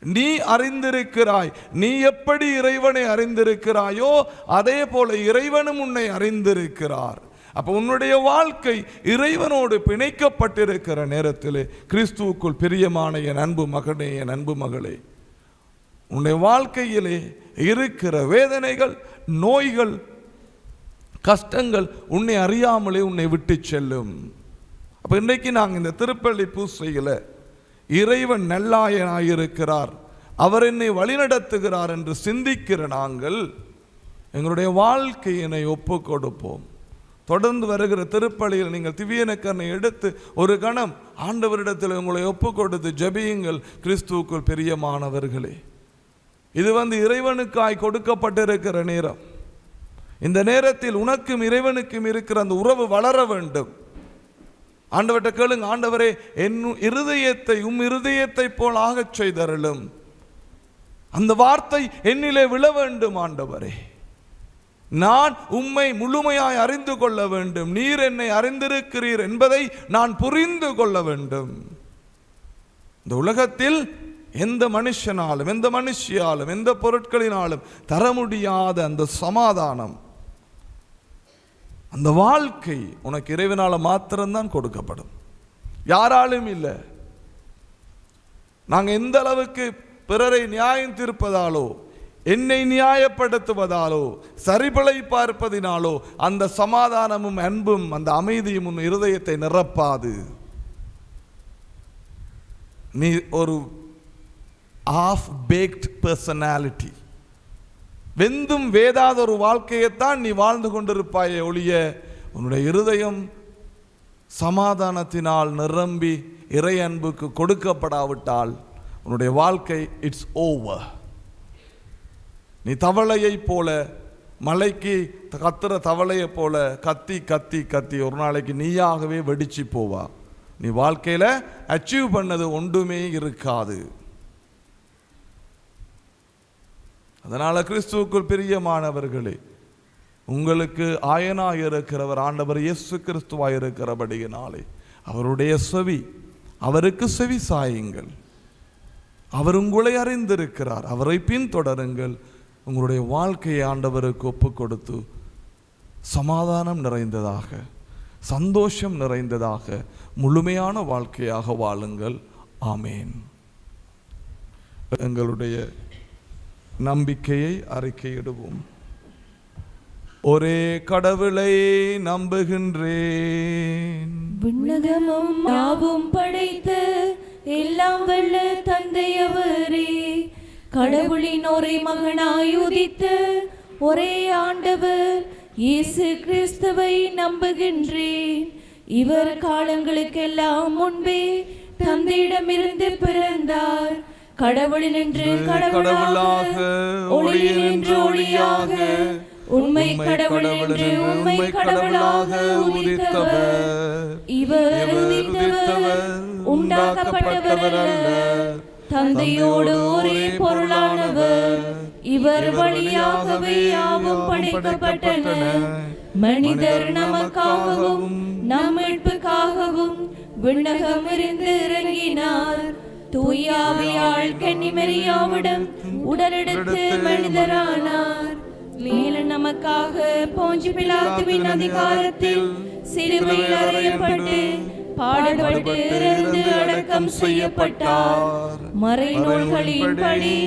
நீ அறிந்திருக்கிறாய். நீ எப்படி இறைவனை அறிந்திருக்கிறாயோ அதே போல இறைவனும் உன்னை அறிந்திருக்கிறார். அப்ப உன்னுடைய வாழ்க்கை இறைவனோடு பிணைக்கப்பட்டிருக்கிற நேரத்தில், கிறிஸ்துவுக்குள் பிரியமான என் அன்பு மகனே, என் அன்பு மகளே, உன்னுடைய வாழ்க்கையிலே இருக்கிற வேதனைகள், நோய்கள், கஷ்டங்கள் உன்னை அறியாமலே உன்னை விட்டு செல்லும். அப்போ இன்றைக்கு நாங்கள் இந்த திருப்பள்ளி பூசையில் இறைவன் நல்லாயனாயிருக்கிறார், அவர் என்னை வழிநடத்துகிறார் என்று சிந்திக்கிற நாங்கள் எங்களுடைய வாழ்க்கையினை ஒப்பு கொடுப்போம். தொடர்ந்து வருகிற திருப்பலியில் நீங்கள் திவ்யனக்கண்ணை எடுத்து ஒரு கணம் ஆண்டவரிடத்தில் உங்களை ஒப்பு கொடுத்து ஜெபியுங்கள். கிறிஸ்துவுக்குள் பிரியமானவர்களே, இது இறைவனுக்காய் கொடுக்கப்பட்டிருக்கிற நேரம். இந்த நேரத்தில் உனக்கும் இறைவனுக்கும் இருக்கிற அந்த உறவு வளர வேண்டும். ஆண்டவர்கிட்ட கேளுங்க, ஆண்டவரே என் இருதயத்தை இருதயத்தை போல் ஆகச் செய்தருளும். அந்த வார்த்தை என்னிலே விழ வேண்டும். ஆண்டவரே, நான் உம்மை முழுமையாய் அறிந்து கொள்ள வேண்டும். நீர் என்னை அறிந்திருக்கிறீர் என்பதை நான் புரிந்து கொள்ள வேண்டும். இந்த உலகத்தில் எந்த மனுஷனாலும் எந்த மனுஷியாலும் எந்த பொருட்களினாலும் தர முடியாத அந்த சமாதானம், அந்த வாழ்க்கை உனக்கு இறைவனால மாத்திரம்தான் கொடுக்கப்படும், யாராலும் இல்லை. நாங்கள் எந்த அளவுக்கு பிறரை நியாயம் தீர்ப்பதாலோ என்னை நியாயப்படுத்துவதாலோ சரிபலை பார்ப்பதினாலோ அந்த சமாதானமும் அன்பும் அந்த அமைதியும் உன் இருதயத்தை நிரப்பாது. நீ ஒரு half baked personality, வெந்தும் வேதாத ஒரு வாழ்க்கையைத்தான் நீ வாழ்ந்து கொண்டிருப்பாயே ஒழிய உன்னுடைய இருதயம் சமாதானத்தினால் நிரம்பி இறை அன்புக்கு கொடுக்கப்படாவிட்டால் உன்னுடைய வாழ்க்கை இட்ஸ் ஓவர். நீ தவளையை போல, மலைக்கு கத்துற தவளையை போல கத்தி கத்தி கத்தி ஒரு நாளைக்கு நீயாகவே வெடிச்சு போவா. நீ வாழ்க்கையில அச்சீவ் பண்ணது ஒன்றுமே இருக்காது. அதனால கிறிஸ்துவுக்குள் பிரியமானவர்களே, உங்களுக்கு ஆயனாக இருக்கிறவர் ஆண்டவர் இயேசு கிறிஸ்துவாக இருக்கிறபடியினாலே அவருடைய செவி, அவருக்கு செவி சாயுங்கள். அவர் உங்களை அறிந்திருக்கிறார், அவரை பின்தொடருங்கள். உங்களுடைய வாழ்க்கையை ஆண்டவருக்கு ஒப்பு கொடுத்து சமாதானம் நிறைந்ததாக, சந்தோஷம் நிறைந்ததாக, முழுமையான வாழ்க்கையாக வாழுங்கள். ஆமேன். எங்களுடைய நம்பிக்கையை அறிக்கையிடுவோம். ஒரே கடவுளை நம்புகின்றேன், விண்ணகமும் யாவும் படைத்த எல்லாம் வல்ல தந்தையவரே, கடவுளின் ஒரே மகனாய் உதித்த ஒரே ஆண்டவர் இயேசு கிறிஸ்துவை நம்புகின்றேன். இவர் காலங்களுக்கெல்லாம் முன்பே தந்தையிடமிருந்து பிறந்தார். கடவுளினின்று கடவுளாக, ஒளியினின்று ஒளியாக, உண்மை கடவுளினின்று உண்மை கடவுளாக உதித்தவர். இவர் உதித்தவர், உண்டாக்கப்பட்டவர் அல்ல, தந்தையோடு ஒரே பொருளானவர். இவர் வழியாகவே யாவும் படைக்கப்பட்டன. மனிதர் நமக்காகவும் நம் மீட்புக்காகவும் விண்ணகம் இருந்து இறங்கினார். தூயாவியாள் கன்னிமரியாவிடம் உடலெடுத்து மனிதரானார். மேலும் நமக்காக போஞ்சு பிலாத்துவின் அதிகாரத்தில் சிலுவையில் அறையப்பட்டு பாடுபட்டு இறந்து அடக்கம் செய்யப்பட்டார். மறைநூல்களின்படி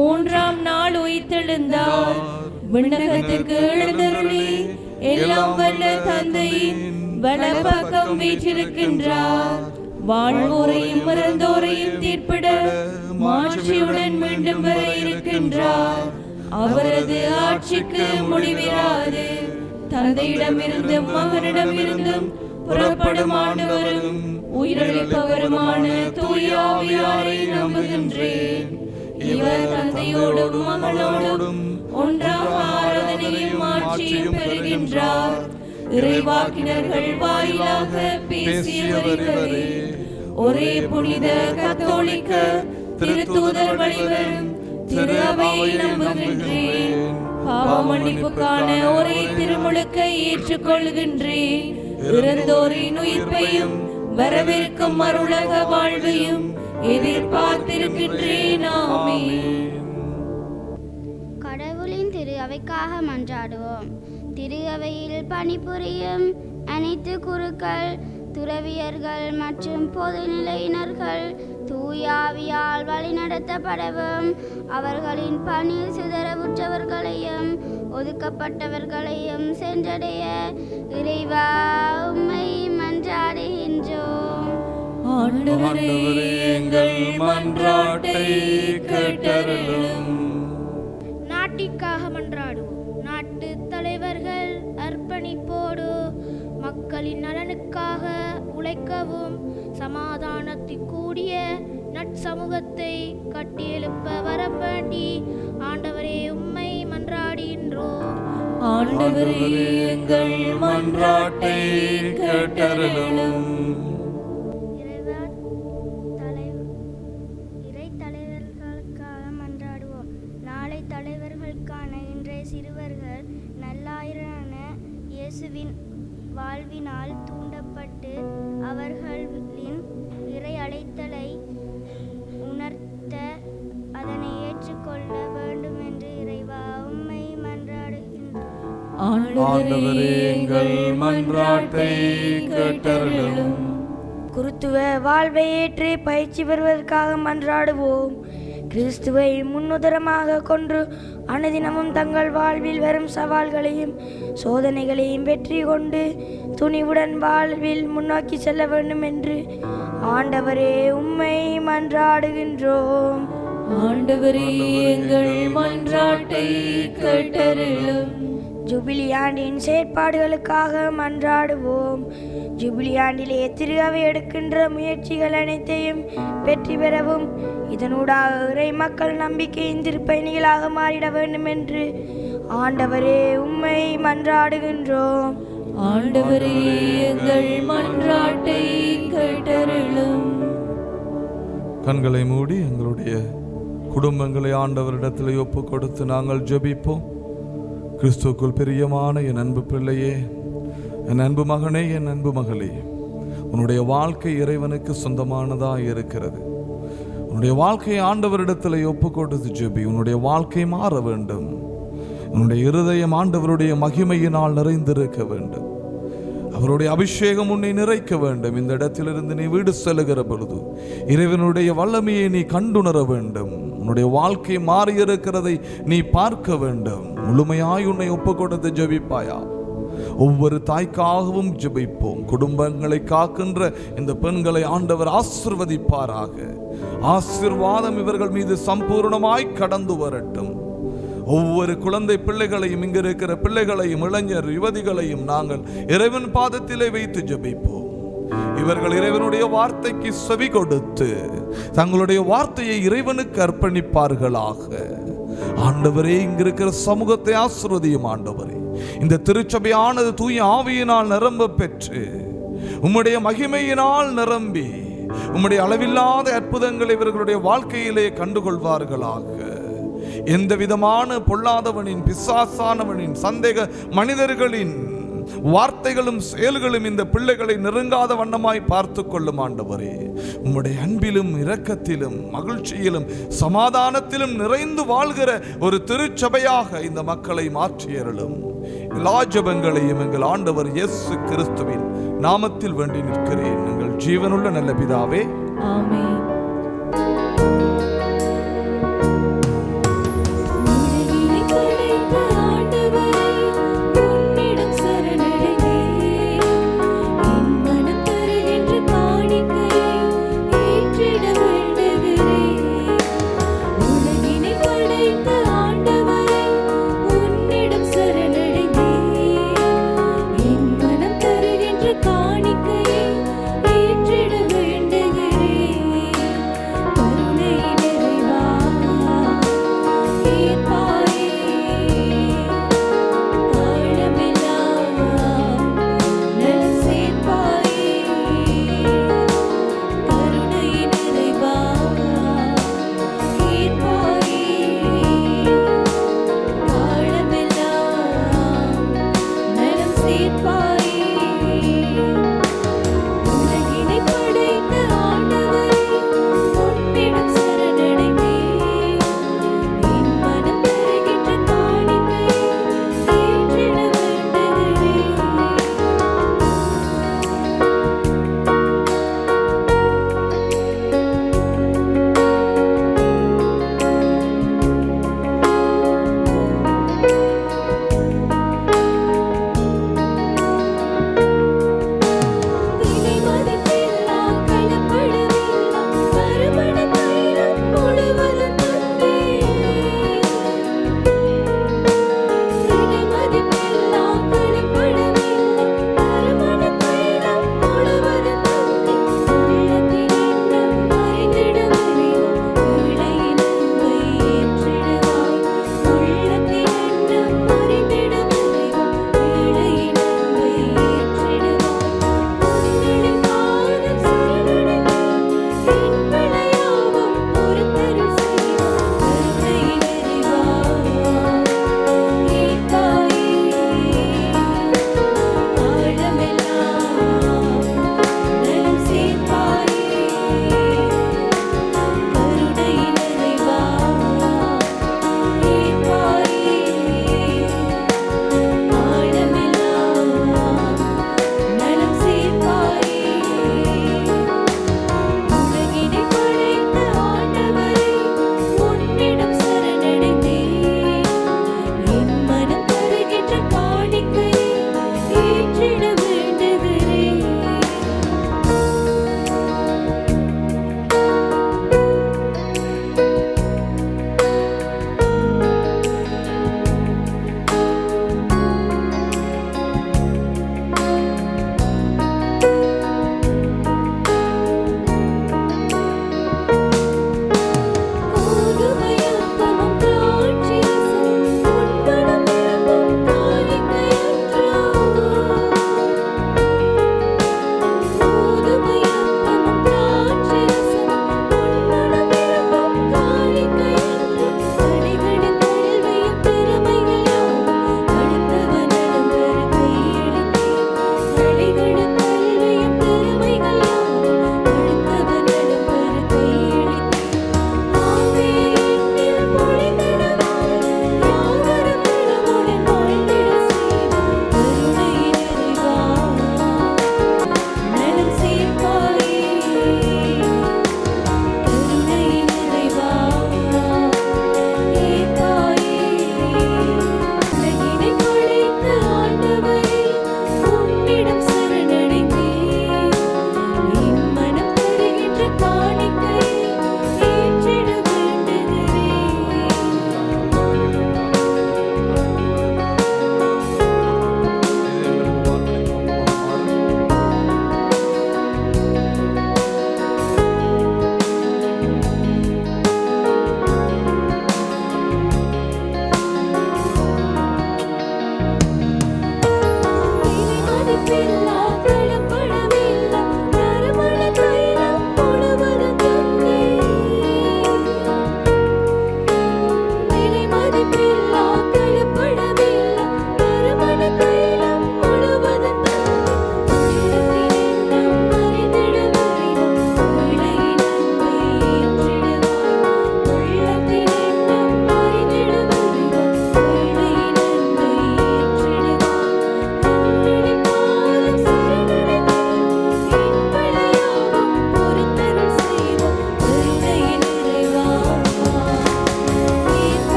மூன்றாம் நாள் உயிர்த்தெழுந்தார். விண்ணகத்துக்கு எழுந்தருளி எல்லாம் வல்ல தந்தையின் வலப்பக்கம் வீற்றிருக்கின்றார். வாழ்வோரையும் இறந்தோரையும் தீர்ப்பிட மாட்சியுடன் மீண்டும் வர இருக்கின்றார். அவரது ஆட்சிக்கு முடிவிராது. தந்தையிடமிருந்தும் மகனிடமிருந்தும் புறப்படும் ஆண்டவரும் உயிரளிப்பவருமான தூய ஆவியாரை நம்புகின்றேன். இவர் தந்தையோடும் மகனோடும் ஒன்றாக ஆராதனையும் ஆட்சியும் பெறுகின்றார். இறைவாக்கினர்கள் வாயிலாக பேசியவர் இவரே. ஒரே புனித கத்தோலிக்க திருத்தூதர் வழிவரும் திரு அவையை நம்புகின்றேன். பாவ மன்னிப்புக்கான ஒரே திருமுழுக்கை ஏற்றுக்கொள்கின்றேன். இறந்தோரின் உயிர்ப்பையும் வரவிருக்கும் மறுலக வாழ்வையும் எதிர்பார்த்திருக்கின்றேன். ஆமென். கடவுளின் திரு அவைக்காக மன்றாடுவோம். திரு அவையில் பணிபுரியும் அனைத்து குருக்கள், துறவியர்கள் மற்றும் பொதுநிலையினர்கள் தூயாவியால் வழிநடத்தப்படவும், அவர்களின் பணியில் சிதறவுற்றவர்களையும் ஒதுக்கப்பட்டவர்களையும் சென்றடைய இறைவா உம்மை மன்றாடுகின்றோம். கெஞ்சோம். ஆண்டவரே எங்கள் மன்றாட்டை கேட்டருளும். நாட்டிற்காக மன்றாடுவோம். நாட்டு தலைவர்கள் அர்ப்பணிப்போடு மக்களின் நலனுக்காக உழைக்கவும் சமாதானத்திற்கூடிய நற்சமூகத்தை கட்டியெழுப்ப வரம் வேண்டி ஆண்டவரே உம்மை மன்றாடுகின்றோம். ஆண்டவரே எங்கள் மன்றாட்டை கேட்டருளும். இறை தலைவர்களுக்காக மன்றாடுவோம். நாளை தலைவர்களுக்கான இன்றைய சிறுவர்கள் நல்லாயிரான இயேசுவின் வாழ்வினால் தூண்டப்பட்டு அவர்களின் இறை அழைத்தலை உணர்த்த அதனை ஏற்றுக்கொள்ள வேண்டும் என்று இறைவா உம்மை மன்றாடுகின்றோம். ஆண்டவரே எங்கள் மன்றாட்டை கேட்டருளும். குருத்துவ வாழ்வை ஏற்று பயிற்சி பெறுவதற்காக மன்றாடுவோம். கிறிஸ்துவை முன்னுதாரணமாக கொண்டு அனுதினமும் தங்கள் வாழ்வில் வரும் சவால்களையும் சோதனைகளையும் வெற்றி கொண்டு துணிவுடன் வாழ்வில் முன்னோக்கி செல்ல வேண்டும் என்று ஆண்டவரே உம்மை மன்றாடுகின்றோம். ஆண்டவரே எங்கள் மன்றாட்டை கேட்டருளும். ஜூபிலி ஆண்டின் செயற்பாடுகளுக்காக மன்றாடுவோம். ஜூபிலி ஆண்டிலே திரு அவை எடுக்கின்ற முயற்சிகள் அனைத்தையும் வெற்றி பெறவும் இதனூடாக இறை மக்கள் நம்பிக்கையின் திருப்பயணிகளாக மாறிட வேண்டும் என்று ஆண்டவரே உம்மை மன்றாடுகின்றோம். ஆண்டவரே எங்கள் மன்றாட்டை கேட்டருளும். கண்களை மூடி எங்களுடைய குடும்பங்களை ஆண்டவரிடத்தில் ஒப்பு கொடுத்து நாங்கள் ஜெபிப்போம். கிறிஸ்துவுக்குள் பிரியமான என் அன்பு பிள்ளையே, என் அன்பு மகனே, என் அன்பு மகளே, உன்னுடைய வாழ்க்கை இறைவனுக்கு சொந்தமானதாக இருக்கிறது. உன்னுடைய வாழ்க்கையை ஆண்டவரிடத்தில் ஒப்பு கொடுத்து ஜெபி. உன்னுடைய வாழ்க்கை மாற வேண்டும். உன்னுடைய இருதயம் ஆண்டவருடைய மகிமையினால் நிறைந்திருக்க வேண்டும். அவருடைய அபிஷேகம் உன்னை நிறைக்க வேண்டும். இந்த இடத்திலிருந்து நீ வீடு செல்லுகிற பொழுது இறைவனுடைய வல்லமையை நீ கண்டுணர வேண்டும். உன்னுடைய வாழ்க்கை மாறியிருக்கிறதை நீ பார்க்க வேண்டும். முழுமையாய் உன்னை ஒப்பு கொடுத்து ஜெபிப்பாயா? ஒவ்வொரு தாய்க்காகவும் ஜெபிப்போம். குடும்பங்களை காக்கின்ற இந்த பெண்களை ஆண்டவர் ஆசீர்வதிப்பாராக. ஆசீர்வாதம் இவர்கள் மீது சம்பூர்ணமாய் கடந்து வரட்டும். ஒவ்வொரு குழந்தை பிள்ளைகளையும், இங்கு இருக்கிற பிள்ளைகளையும், இளைஞர் யுவதிகளையும் நாங்கள் இறைவன் பாதத்திலே வைத்து ஜெபிப்போம். இவர்கள் இறைவனுடைய வார்த்தைக்கு செவி கொடுத்து தங்களுடைய வார்த்தையை இறைவனுக்கு அர்ப்பணிப்பார்களாக. ஆண்டவரே, இங்கிருக்கிற சமூகத்தை ஆசீர்வதியும். ஆண்டவரே, இந்த திருச்சபையானது தூய ஆவியினால் நிரம்ப பெற்று உம்முடைய மகிமையினால் நிரம்பி உம்முடைய அளவில்லாத அற்புதங்களை இவர்களுடைய வாழ்க்கையிலே கண்டுகொள்வார்களாக. எந்த விதமான பொல்லாதவனின், பிசாசானவனின், சந்தேக மனிதர்களின் வார்த்தைகளும் செயல்களும் இந்த பிள்ளைகளை நெருங்காத வண்ணமாய் பார்த்து கொள்ளும். ஆண்டவரே, உம்முடைய அன்பிலும் இரக்கத்திலும் மகிழ்ச்சியிலும் சமாதானத்திலும் நிறைந்து வாழ்கிற ஒரு திருச்சபையாக இந்த மக்களை மாற்றியருளும். எல்லா ஜெபங்களையும் எங்கள் ஆண்டவர் இயேசு கிறிஸ்துவின் நாமத்தில் வேண்டி நிற்கிறேன். எங்கள் ஜீவனுள்ள நல்ல பிதாவே, ஆமென்.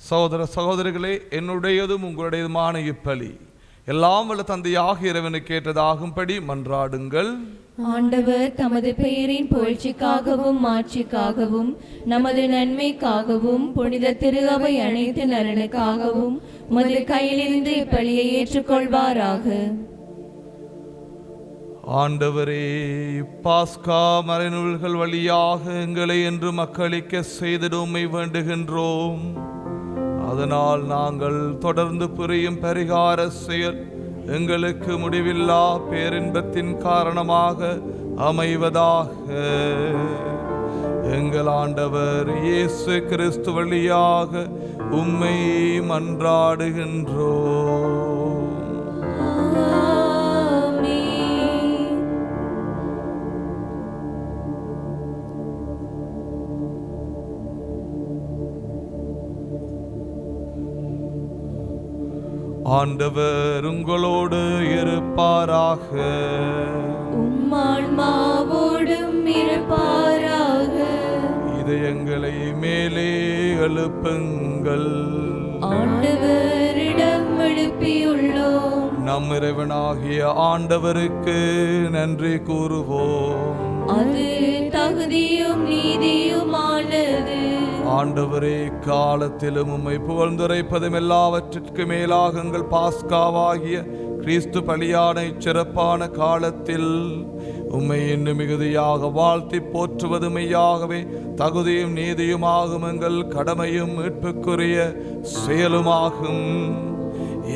சகோதர சகோதரிகளே, என்னுடையதும் உங்களுடையதுமான இப்பலி எல்லாம் வல்ல தந்தையாக இறைவனுக்கு ஏற்றதாகும்படி மன்றாடுங்கள். ஆண்டவர் தமது பெயரின் புகழ்ச்சிக்காகவும் மாட்சிக்காகவும் நமது நன்மைக்காகவும் புனித திரு அவை அனைத்து நலனுக்காகவும் உமது கையிலிருந்து இப்பலியை ஏற்றுக்கொள்வாராக. ஆண்டவரே, பாஸ்கா மறைநூல்கள் வழியாக எங்களை என்று மக்களிக்க செய்திடுமை வேண்டுகின்றோம். அதனால் நாங்கள் தொடர்ந்து புரியும் பரிகார செயல் எங்களுக்கு முடிவில்லா பேரின்பத்தின் காரணமாக அமைவதாக. எங்கள் ஆண்டவர் இயேசு கிறிஸ்து வழியாக உம்மை மன்றாடுகின்றோம். ஆண்டவர் உங்களோடு இருப்பாராக. உம்மான்மாவோடும் இருப்பாராக. இதயங்களை மேலே எழுப்புங்கள். ஆண்டவரிடம் எழுப்பியுள்ளோம். நம் இறைவனாகிய ஆண்டவருக்கு நன்றி கூறுவோம். அது தகுதியும் நீதியுமானது. ஆண்டவரே, காலத்திலும் உம்மை புகழ்ந்துரைப்பதும் எல்லாவற்றிற்கு மேலாக எங்கள் பாஸ்காவாகிய கிறிஸ்து பலியான சிறப்பான காலத்தில் உம்மை இன்னும் மிகுதியாக வாழ்த்தி போற்றுவது மெய்யாகவே தகுதியும் நீதியுமாகும் எங்கள் கடமையும் மீட்புக்குரிய செயலுமாகும்.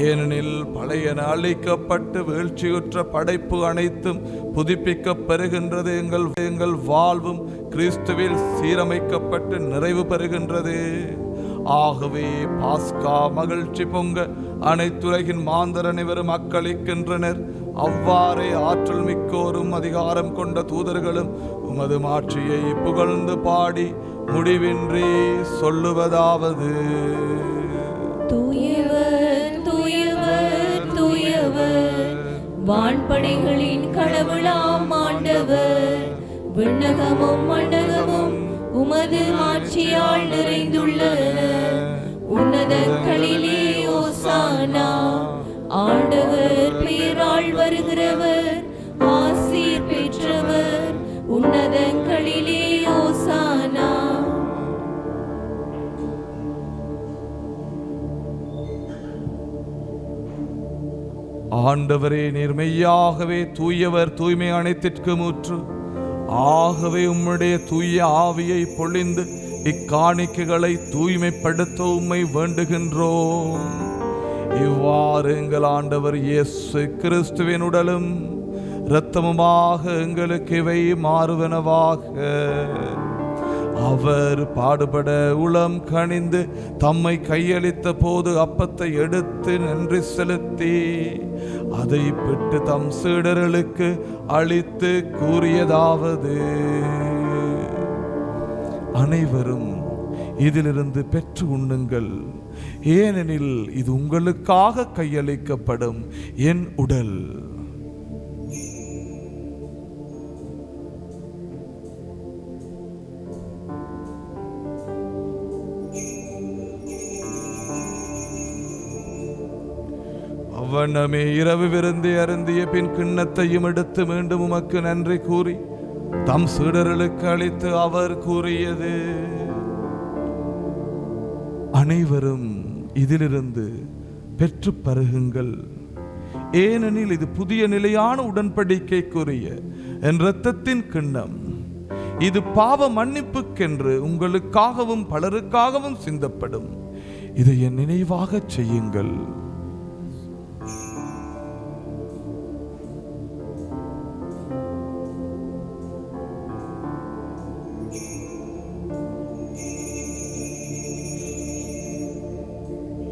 ஏனெனில் பழையன அழிக்கப்பட்டு வீழ்ச்சியுற்ற படைப்பு அனைத்தும் புதுப்பிக்கப் பெறுகின்றது. எங்கள் வாழ்வும் கிறிஸ்துவில் சீரமைக்கப்பட்டு நிறைவு பெறுகின்றது. ஆகவே பாஸ்கா மகிழ்ச்சி பொங்க அனைத்துலகின் மாந்தர் அனைவரும் அக்களிக்கின்றனர். அவ்வாறே ஆற்றல் மிக்கோரும் அதிகாரம் கொண்ட தூதர்களும் உமது மாட்சியை புகழ்ந்து பாடி முடிவின்றி சொல்லுவதாவது: தூயவர் தூயவர் தூயவர், வான்படைகளின் கடவுளாம் ஆண்டவர். விண்ணகமும் மண்டகமும் உமது ஆட்சியால் நிறைந்துள்ளன. உன்னதங்களிலே ஓசானா. ஆண்டவர் பெயரால் வருகிறவர் ஆசீர் பெற்றவர். உன்னதங்களிலே ஓசானா. ஆண்டவரே, நீர் மெய்யாகவே தூயவர், தூய்மை அனைத்திற்கும் ஊற்று. ஆகவே உம்முடைய தூய ஆவியை பொழிந்து இக்காணிக்கைகளை தூய்மைப்படுத்த உம்மை வேண்டுகின்றோம். இவ்வாறு எங்கள் ஆண்டவர் இயேசு கிறிஸ்துவின் உடலும் இரத்தமுமாக எங்களுக்கு இவை மாறுவனவாக. அவர் பாடுபட உளம் கனிந்து தம்மை கையளித்த போது அப்பத்தை எடுத்து நன்றி செலுத்தி அதை பெற்று தம் சீடர்களுக்கு அளித்து கூறியதாவது: அனைவரும் இதிலிருந்து பெற்று உண்ணுங்கள், ஏனெனில் இது உங்களுக்காக கையளிக்கப்படும் என் உடல். அவ்வண்ணமே இரவு விருந்தை அருந்திய பின் கிண்ணத்தையும் எடுத்து மீண்டும் உமக்கு நன்றி கூறி தம் சீடர்களுக்கு அளித்து அவர் கூறியது: அனைவரும் இதிலிருந்து பெற்று பருகுங்கள், ஏனெனில் இது புதிய நிலையான உடன்படிக்கைக்குரிய என் இரத்தத்தின் கிண்ணம். இது பாவ மன்னிப்புக்கென்று உங்களுக்காகவும் பலருக்காகவும் சிந்தப்படும். இதை என் நினைவாக செய்யுங்கள்.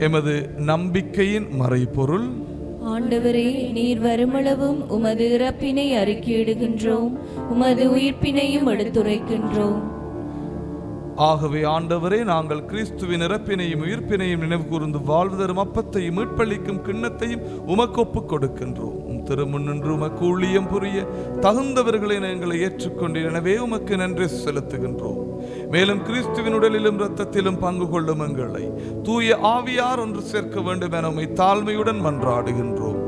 எமது நம்பிக்கையின் மறைபொருள்: ஆண்டவரே, நீர் வருமளவும் உமது இறப்பினை அறிக்கையிடுகின்றோம், உமது உயிர்ப்பினையும் எடுத்துரைக்கின்றோம். ஆகவே ஆண்டவரே, நாங்கள் கிறிஸ்துவின் இறப்பினையும் உயிர்ப்பினையும் நினைவு கூர்ந்து வாழ்வு தரும் அப்பத்தையும் மீட்பளிக்கும் கிண்ணத்தையும் உமக்கு ஒப்புக் கொடுக்கின்றோம். திருமுன்னின்று உமக்கு ஊழியம் புரிய தகுந்தவர்களை எங்களை ஏற்றுக்கொண்டீர். எனவே உமக்கு நன்றி செலுத்துகின்றோம். மேலும் கிறிஸ்துவின் உடலிலும் இரத்தத்திலும் பங்கு கொள்ளும் எங்களை தூய ஆவியார் ஒன்று சேர்க்க வேண்டும் என உம்மை தாழ்மையுடன் மன்றாடுகின்றோம்.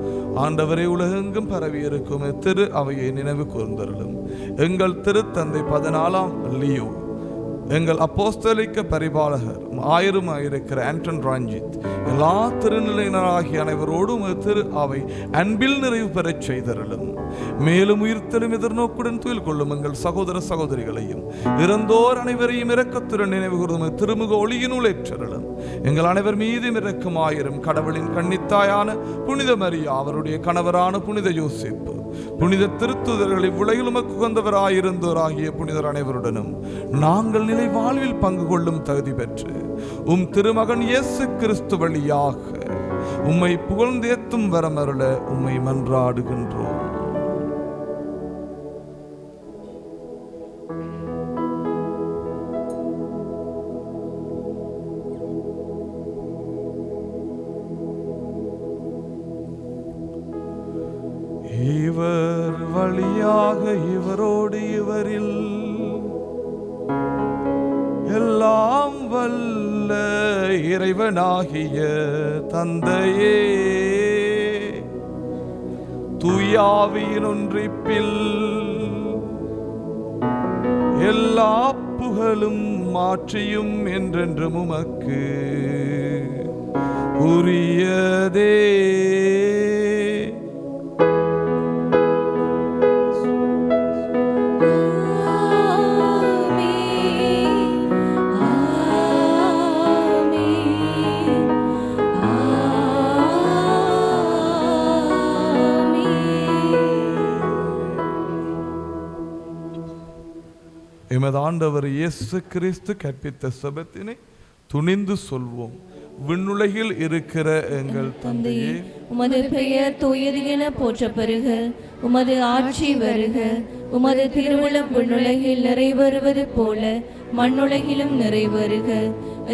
ஆண்டவரே, உலகெங்கும் பரவி இருக்கும் திரு அவையை நினைவு கூர்ந்தருளும். எங்கள் திருத்தந்தை 14ஆம் லியோ, எங்கள் அப்போஸ்தலிக்க பரிபாலகர் ஆயிரமாயிருக்கிற ஆண்டன் ராஞ்சித், எல்லா திருநிலையினராகிய அனைவரோடும் திரு அவை அன்பில் நிறைவு பெறச் செய்தருளும். மேலும் உயிர்த்தலும் எதிர்நோக்குடன் துயில் கொள்ளும் எங்கள் சகோதர சகோதரிகளையும் இறந்தோர் அனைவரையும் இரக்கத்துடன் நினைவு கூறும் திருமுக ஒளியினுள் ஏற்றருளும். எங்கள் அனைவர் மீதும் இரக்கமாயிரும். கடவுளின் கன்னித்தாயான புனித மரியா, அவருடைய கணவரான புனித யோசேப்பு, புனித திருத்துதர்கள், இவ்வுலகில் உமக்கு உகந்தவராயிருந்தோராகிய புனிதர் அனைவருடனும் நாங்கள் நிலை வாழ்வில் பங்கு கொள்ளும் தகுதி பெற்று உம் திருமகன் இயேசு கிறிஸ்து வழியாக உம்மை புகழ்ந்தேத்தும் வரமருள உம்மை மன்றாடுகின்றோம். இவர் வழியாக இவரோடு இவரில் எல்லாம் வல்ல இறைவனாகிய தந்தையே, தூயாவியின் ஒன்றிப்பில் எல்லா புகழும் மாற்றியும் என்றென்றும் உமக்கு உரியதே. எமது ஆண்டவர் இயேசு கிறிஸ்து கற்பித்த சபத்தினை துணிந்து சொல்வோம். விண்ணுலகில் இருக்கிற எங்கள் தந்தையே, உமது பெயர் தூயது என போற்ற பெறுக. உமது ஆட்சி வருக. உமது திருவுளம் விண்ணுலகில் நிறைவேறுவது போல மண்ணுலகிலும் நிறைவேறுக.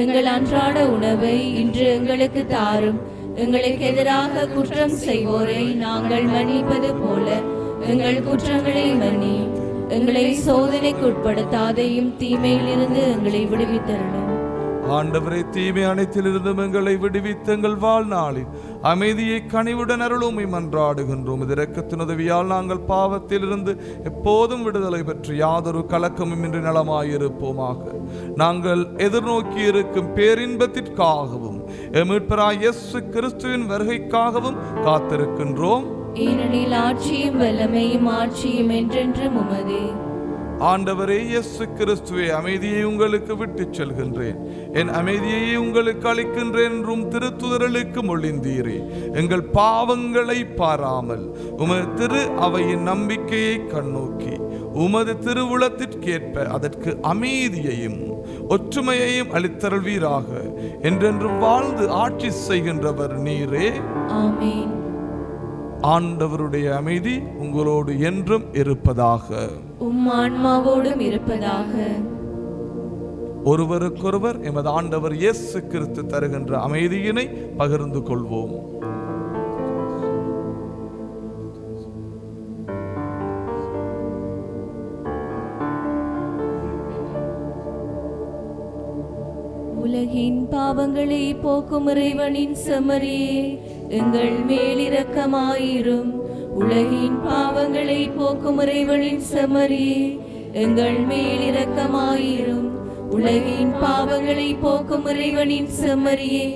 எங்கள் அன்றாட உணவை இன்று எங்களுக்கு தாரும். எங்களுக்கு எதிராக குற்றம் செய்வோரை நாங்கள் மன்னிப்பது போல எங்கள் குற்றங்களை மன்னி. எங்களை சோதனைக்கு உட்படுத்தாதையும் தீமையிலிருந்து எங்களை விடுவித்தருளும். ஆண்டவரை, தீமை அனைத்திலிருந்தும் எங்களை விடுவித்து எங்கள் வாழ்நாளில் அமைதியை கனிவுடன் அருளுமை மன்றாடுகின்றோம். இரக்கத்தின் உதவியால் நாங்கள் பாவத்திலிருந்து எப்போதும் விடுதலை பெற்று யாதொரு கலக்கமும் இன்றி நலமாயிருப்போமாக. நாங்கள் எதிர்நோக்கி இருக்கும் பேரின்பத்திற்காகவும் மீட்பராகிய இயேசு கிறிஸ்துவின் வருகைக்காகவும் காத்திருக்கின்றோம். ஏனெனில் ஆட்சியும் வல்லமையும் ஆட்சியும் என்றென்றும் உமதே. ஆண்டவரே இயேசு கிறிஸ்துவே, அமைதியை உங்களுக்கு விட்டுச் செல்கின்றேன், என் அமைதியை உங்களுக்கு அளிக்கின்றேன் என்றும் திருத்துதர்களுக்கு மொழிந்தீரே. எங்கள் பாவங்களை பாராமல் உமது திரு அவையின் நம்பிக்கையை கண்ணோக்கி உமது திருவுளத்திற்கேற்ப அதற்கு அமைதியையும் ஒற்றுமையையும் அளித்தருள்வீராக. என்றென்றும் வாழ்ந்து ஆட்சி செய்கின்றவர் நீரே. ஆமென். ஆண்டவருடைய அமைதி உங்களோடு என்றும் இருப்பதாக. உம் ஆன்மாவோடும் இருப்பதாக. ஒருவருக்கொருவர் எமது ஆண்டவர் இயேசு கிறிஸ்து தருகின்ற அமைதியினை பகிர்ந்து கொள்வோம். உலகின் பாவங்களை போக்கும் இறைவனின் செம்மறியே, எங்கள் மேலிரக்கமாயிரும். உலகின் பாவங்களை போக்கும் இறைவனின் செம்மறியே, எங்கள் மேலிரக்கமாயிரும். உலகின் பாவங்களை போக்கும் இறைவனின் செம்மறியே,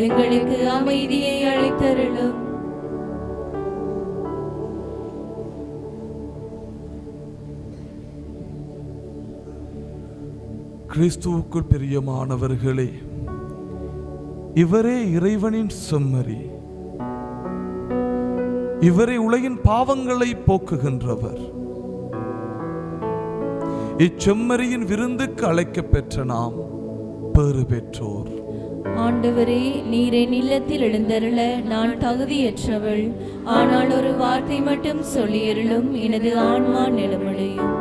எங்களுக்கு அமைதியை அளித்தருளும். கிறிஸ்துவுக்குள் பிரியமானவர்களே, இவரே இறைவனின் செம்மறி. இவரே உலகின் பாவங்களை போக்குகின்றவர். இச்செம்மறியின் விருந்துக்கு அழைக்க பெற்ற நாம் பேறு பெற்றோர். ஆண்டவரே, நீர் என் இல்லத்தில் எழுந்தருள நான் தகுதியற்றவள். ஆனால் ஒரு வார்த்தை மட்டும் சொல்லியருளும், எனது ஆன்மா நிலமடையும்.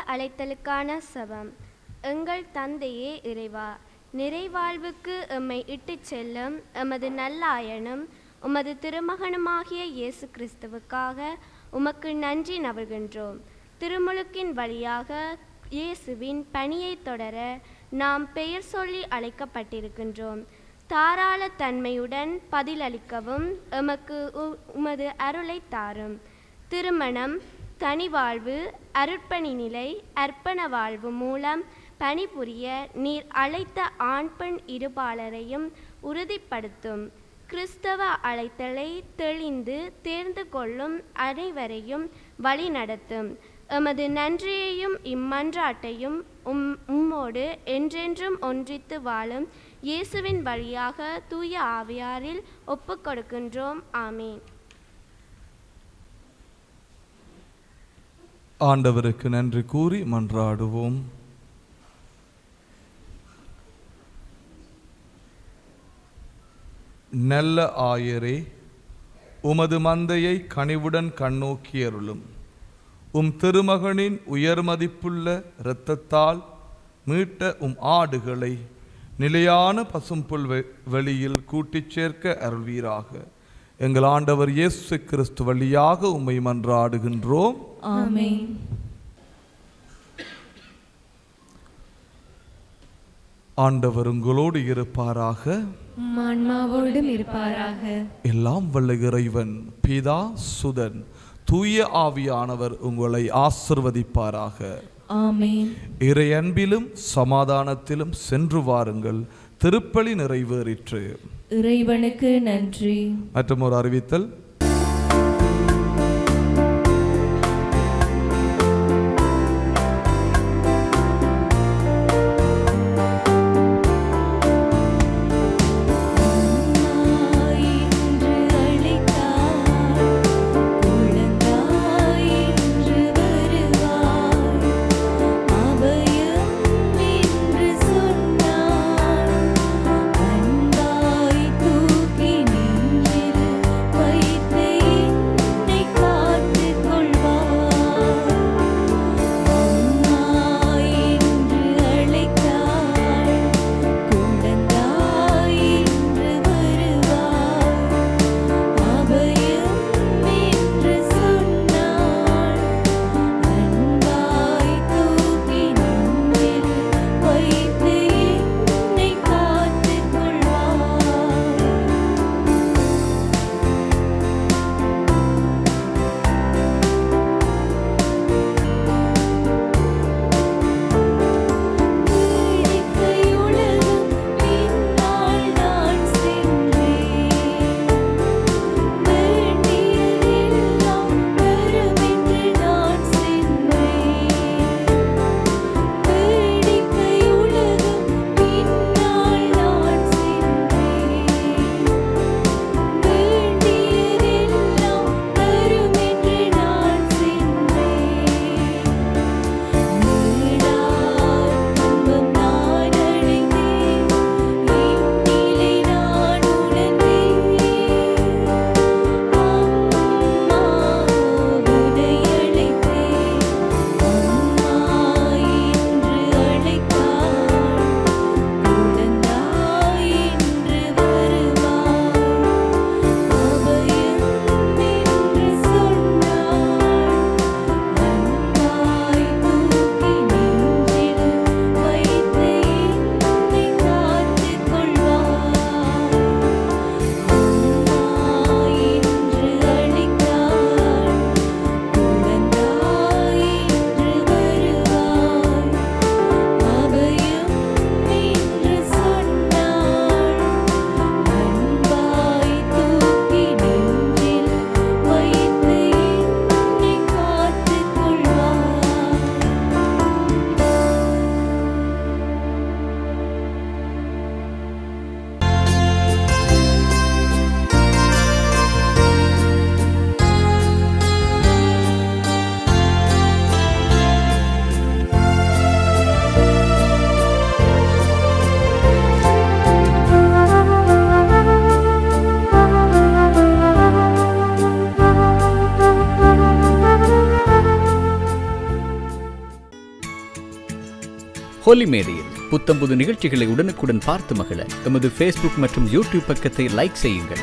அழைத்தலுக்கான செபம். எங்கள் தந்தையே இறைவா, நிறைவாழ்வுக்கு எம்மை இட்டுச் செல்லும் எமது நல்லாயனும் உமது திருமகனுமாகிய இயேசு கிறிஸ்துவுக்காக உமக்கு நன்றி நல்கின்றோம். திருமுழுக்கின் வழியாக இயேசுவின் பணியை தொடர நாம் பெயர் சொல்லி அழைக்கப்பட்டிருக்கின்றோம். தாராள தன்மையுடன் பதிலளிக்கவும் எமக்கு உமது அருளை தாரும். திருமணம், தனிவாழ்வு, அர்ப்பணி நிலை, அர்ப்பண வாழ்வு மூலம் பணிபுரிய நீர் அழைத்த ஆண் பெண் இருபாலரையும் உறுதிப்படுத்தும். கிறிஸ்தவ அழைத்தலை தெளிந்து தேர்ந்து கொள்ளும் அனைவரையும் வழி நடத்தும். எமது நன்றியையும் இம்மன்றாட்டையும் உம்மோடு என்றென்றும் ஒன்றித்து வாழும் இயேசுவின் வழியாக தூய ஆவியாரில் ஒப்புக் கொடுக்கின்றோம். ஆமீன். ஆண்டவருக்கு நன்றி கூறி மன்றாடுவோம். நல்ல ஆயரே, உமது மந்தையை கனிவுடன் கண்ணோக்கியருளும். உம் திருமகனின் உயர்மதிப்புள்ள இரத்தத்தால் மீட்ட உம் ஆடுகளை நிலையான பசும்புல் வெளியில் கூட்டிச் சேர்க்க அருள்வீராக. எங்கள் ஆண்டவர் இயேசு கிறிஸ்து வழியாக உம்மை மன்றாடுகின்றோம். ஆமென். ஆண்டவர் உங்களோடு இருப்பாராக, ஆன்மாவோடும் இருப்பாராக. எல்லாம் வல்ல இறைவன் பிதா, சுதன், தூய ஆவியானவர் உங்களை ஆசிர்வதிப்பாராக. ஆமென். இறை அன்பிலும் சமாதானத்திலும் சென்று வாருங்கள். திருப்பலி நிறைவேறிற்று. இறைவனுக்கு நன்றி. மற்றும் ஒரு அறிவித்தல். வைத்து கொல்லிமேடையில் புத்தம்புது நிகழ்ச்சிகளை உடனுக்குடன் பார்த்து மகிழ எமது ஃபேஸ்புக் மற்றும் யூடியூப் பக்கத்தை லைக் செய்யுங்கள்.